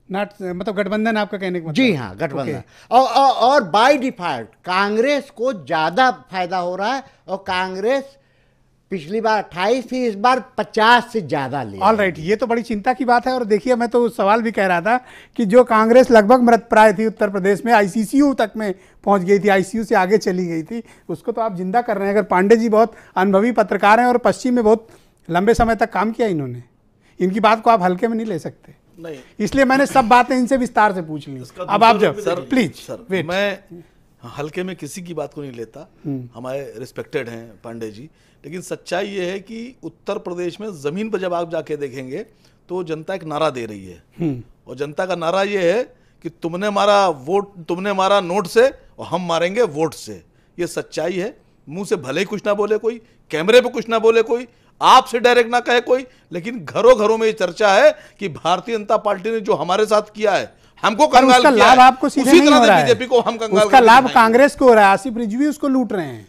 not मतलब गठबंधन आपका कहने का मतलब? जी हाँ, गठबंधन। और बाय डिफॉल्ट कांग्रेस को ज्यादा फायदा हो रहा है और कांग्रेस पिछली बार 28 थी, इस बार 50 से ज्यादा ले। ऑल राइट, ये तो बड़ी चिंता की बात है। और देखिए, मैं तो सवाल भी कह रहा था कि जो कांग्रेस लगभग मृतप्राय थी उत्तर प्रदेश में, आईसीसीयू तक में पहुंच गई थी, आईसीयू से आगे चली गई थी, उसको तो आप जिंदा कर रहे हैं। अगर पांडे जी बहुत अनुभवी पत्रकार हैं और पश्चिम में बहुत लंबे समय तक काम किया इन्होंने, इनकी बात को आप हल्के में नहीं ले सकते। नहीं, इसलिए मैंने सब बातें इनसे विस्तार से पूछ ली। अब आप जब प्लीज सर, वेट। मैं हल्के में किसी की बात को नहीं लेता, हमारे रिस्पेक्टेड हैं पांडे जी, लेकिन सच्चाई ये है कि उत्तर प्रदेश में जमीन पर जब आप जाके देखेंगे तो जनता एक नारा दे रही है और जनता का नारा ये है कि तुमने मारा नोट से और हम मारेंगे वोट से। ये सच्चाई है। मुंह से भले ही कुछ ना बोले कोई, कैमरे पे कुछ ना बोले कोई, आपसे डायरेक्ट ना कहे कोई, लेकिन घरों घरों में ये चर्चा है कि भारतीय जनता पार्टी ने जो हमारे साथ किया है, हमको कंगाल उसका किया लाभ है, आपको सीधे उसी नहीं तरह हो से रहा है। बीजेपी को हम कंगाल उसका करके लाभ दिखाएंगे। कांग्रेस को हो रहा है, आसिफ रिजवी उसको लूट रहे हैं।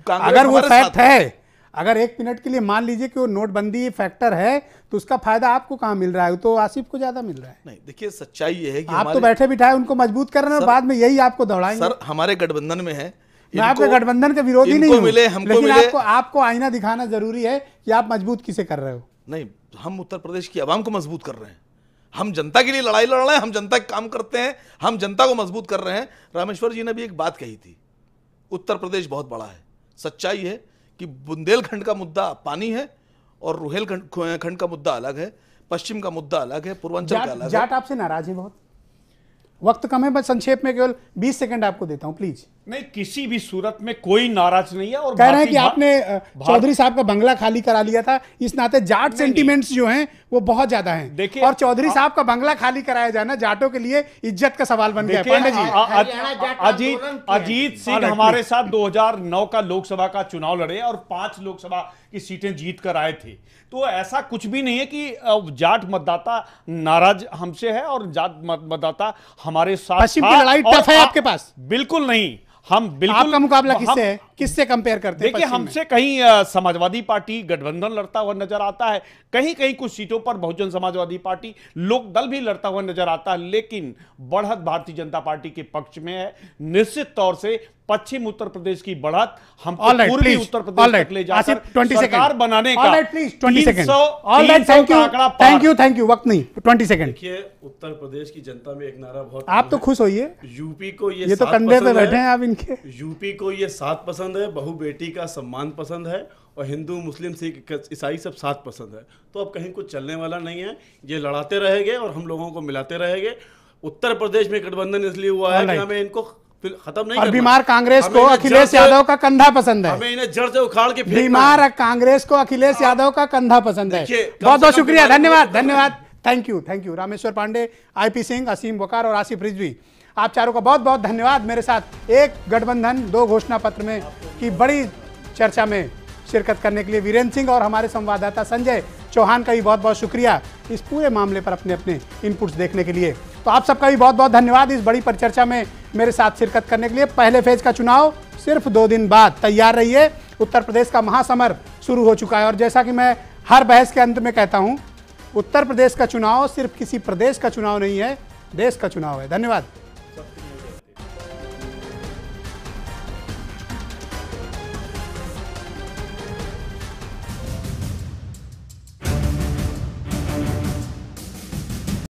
कांग्रेस अगर वो हमारे फैक्ट साथ है, अगर एक मिनट के लिए मान लीजिए कि वो नोटबंदी फैक्टर है, तो उसका फायदा आपको कहां मिल रहा है? तो आसिफ को ज्यादा मिल रहा है। नहीं, देखिए सच्चाई ये है कि आप तो बैठे बिठाए उनको मजबूत कर रहे हैं और बाद में यही आपको दौड़ाएंगे। सर हमारे गठबंधन में है, मैं आपके गठबंधन के विरोधी नहीं हूं, हमको लेकिन मिले, आपको आईना दिखाना जरूरी है कि आप मजबूत किसे कर रहे हो। नहीं, हम उत्तर प्रदेश की आवाम को मजबूत कर रहे हैं, हम जनता के लिए लड़ाई लड़ रहे हैं, हम जनता के काम करते हैं, हम जनता को मजबूत कर रहे हैं। रामेश्वर जी ने भी एक बात कही थी, उत्तर प्रदेश बहुत बड़ा है। सच्चाई है कि बुंदेलखंड का मुद्दा पानी है और रुहेलखंड का मुद्दा अलग है, पश्चिम का मुद्दा अलग है, पूर्वांचल का अलग है। जाट आपसे नाराज है बहुत। वक्त कम है, बस संक्षेप में केवल 20 सेकंड आपको देता हूं प्लीज। नहीं, किसी भी सूरत में कोई नाराज नहीं है। और कह रहे हैं कि आपने चौधरी साहब का बंगला खाली करा लिया था, इस नाते जाट सेंटिमेंट्स जो हैं वो बहुत ज्यादा हैं। देखिए, और चौधरी साहब का बंगला खाली कराया जाना जाटों के लिए इज्जत का सवाल बन गया है। पांडे जी, अजीत सिंह हमारे साथ 2009 का लोकसभा का चुनाव लड़े और 5 लोकसभा की सीटें जीत कर आए थे। तो ऐसा कुछ भी नहीं है कि जाट मतदाता नाराज हमसे है और जाट मतदाता हमारे साथ। पश्चिम की लड़ाई टफ है आपके पास? बिल्कुल नहीं, हम बिल्कुल। आपका मुकाबला किससे है, किससे कंपेयर करते हैं? देखिए, हमसे कहीं समाजवादी पार्टी गठबंधन लड़ता हुआ नजर आता है, कहीं कहीं कुछ सीटों पर बहुजन समाजवादी पार्टी लोक दल भी लड़ता हुआ नजर आता है, लेकिन बढ़त भारतीय जनता पार्टी के पक्ष में है। निश्चित तौर से पश्चिम उत्तर प्रदेश की बढ़त हमको पूर्वी उत्तर प्रदेश तक ले जाकर सरकार बनाने का 20 सेकंड। Thank you. वक्त नहीं, 20 सेकंड। देखिए, उत्तर प्रदेश की जनता में एक नारा बहुत, आप तो खुश होइए, यूपी को ये तो कंधे पे बैठे हैं आप इनके। यूपी को ये साथ पसंद है, बहु बेटी का सम्मान पसंद है और हिंदू मुस्लिम सिख ईसाई सब साथ पसंद है। तो अब कहीं कुछ चलने वाला नहीं है, ये लड़ाते रहेंगे और हम लोगों को मिलाते रहेंगे। उत्तर प्रदेश में गठबंधन इसलिए हुआ है कि हमें इनको खत्म नहीं और करना। बीमार कांग्रेस को अखिलेश यादव का कंधा पसंद है, हमें इन्हें जड़ से उखाड़ के फेंकना है। बीमार कांग्रेस को अखिलेश यादव का कंधा पसंद है। बहुत बहुत शुक्रिया, धन्यवाद। Thank you. Rameshwar Pandey, IP Singh, Aseem Waqar और आसिफ रिजवी, आप चारों का बहुत बहुत धन्यवाद। मेरे साथ एक गठबंधन 2 घोषणा पत्र में की बड़ी चर्चा में शिरकत करने के लिए वीरेंद्र सिंह और हमारे संवाददाता संजय चौहान का भी बहुत बहुत शुक्रिया इस पूरे मामले पर अपने अपने इनपुट्स देखने के लिए। तो आप सबका भी बहुत बहुत धन्यवाद इस बड़ी परिचर्चा में मेरे साथ शिरकत करने के लिए। पहले फेज का चुनाव सिर्फ 2 दिन बाद। तैयार रहिए, उत्तर प्रदेश का महासमर शुरू हो चुका है। और जैसा कि मैं हर बहस के अंत में कहता हूं, उत्तर प्रदेश का चुनाव सिर्फ किसी प्रदेश का चुनाव नहीं है, देश का चुनाव है। धन्यवाद।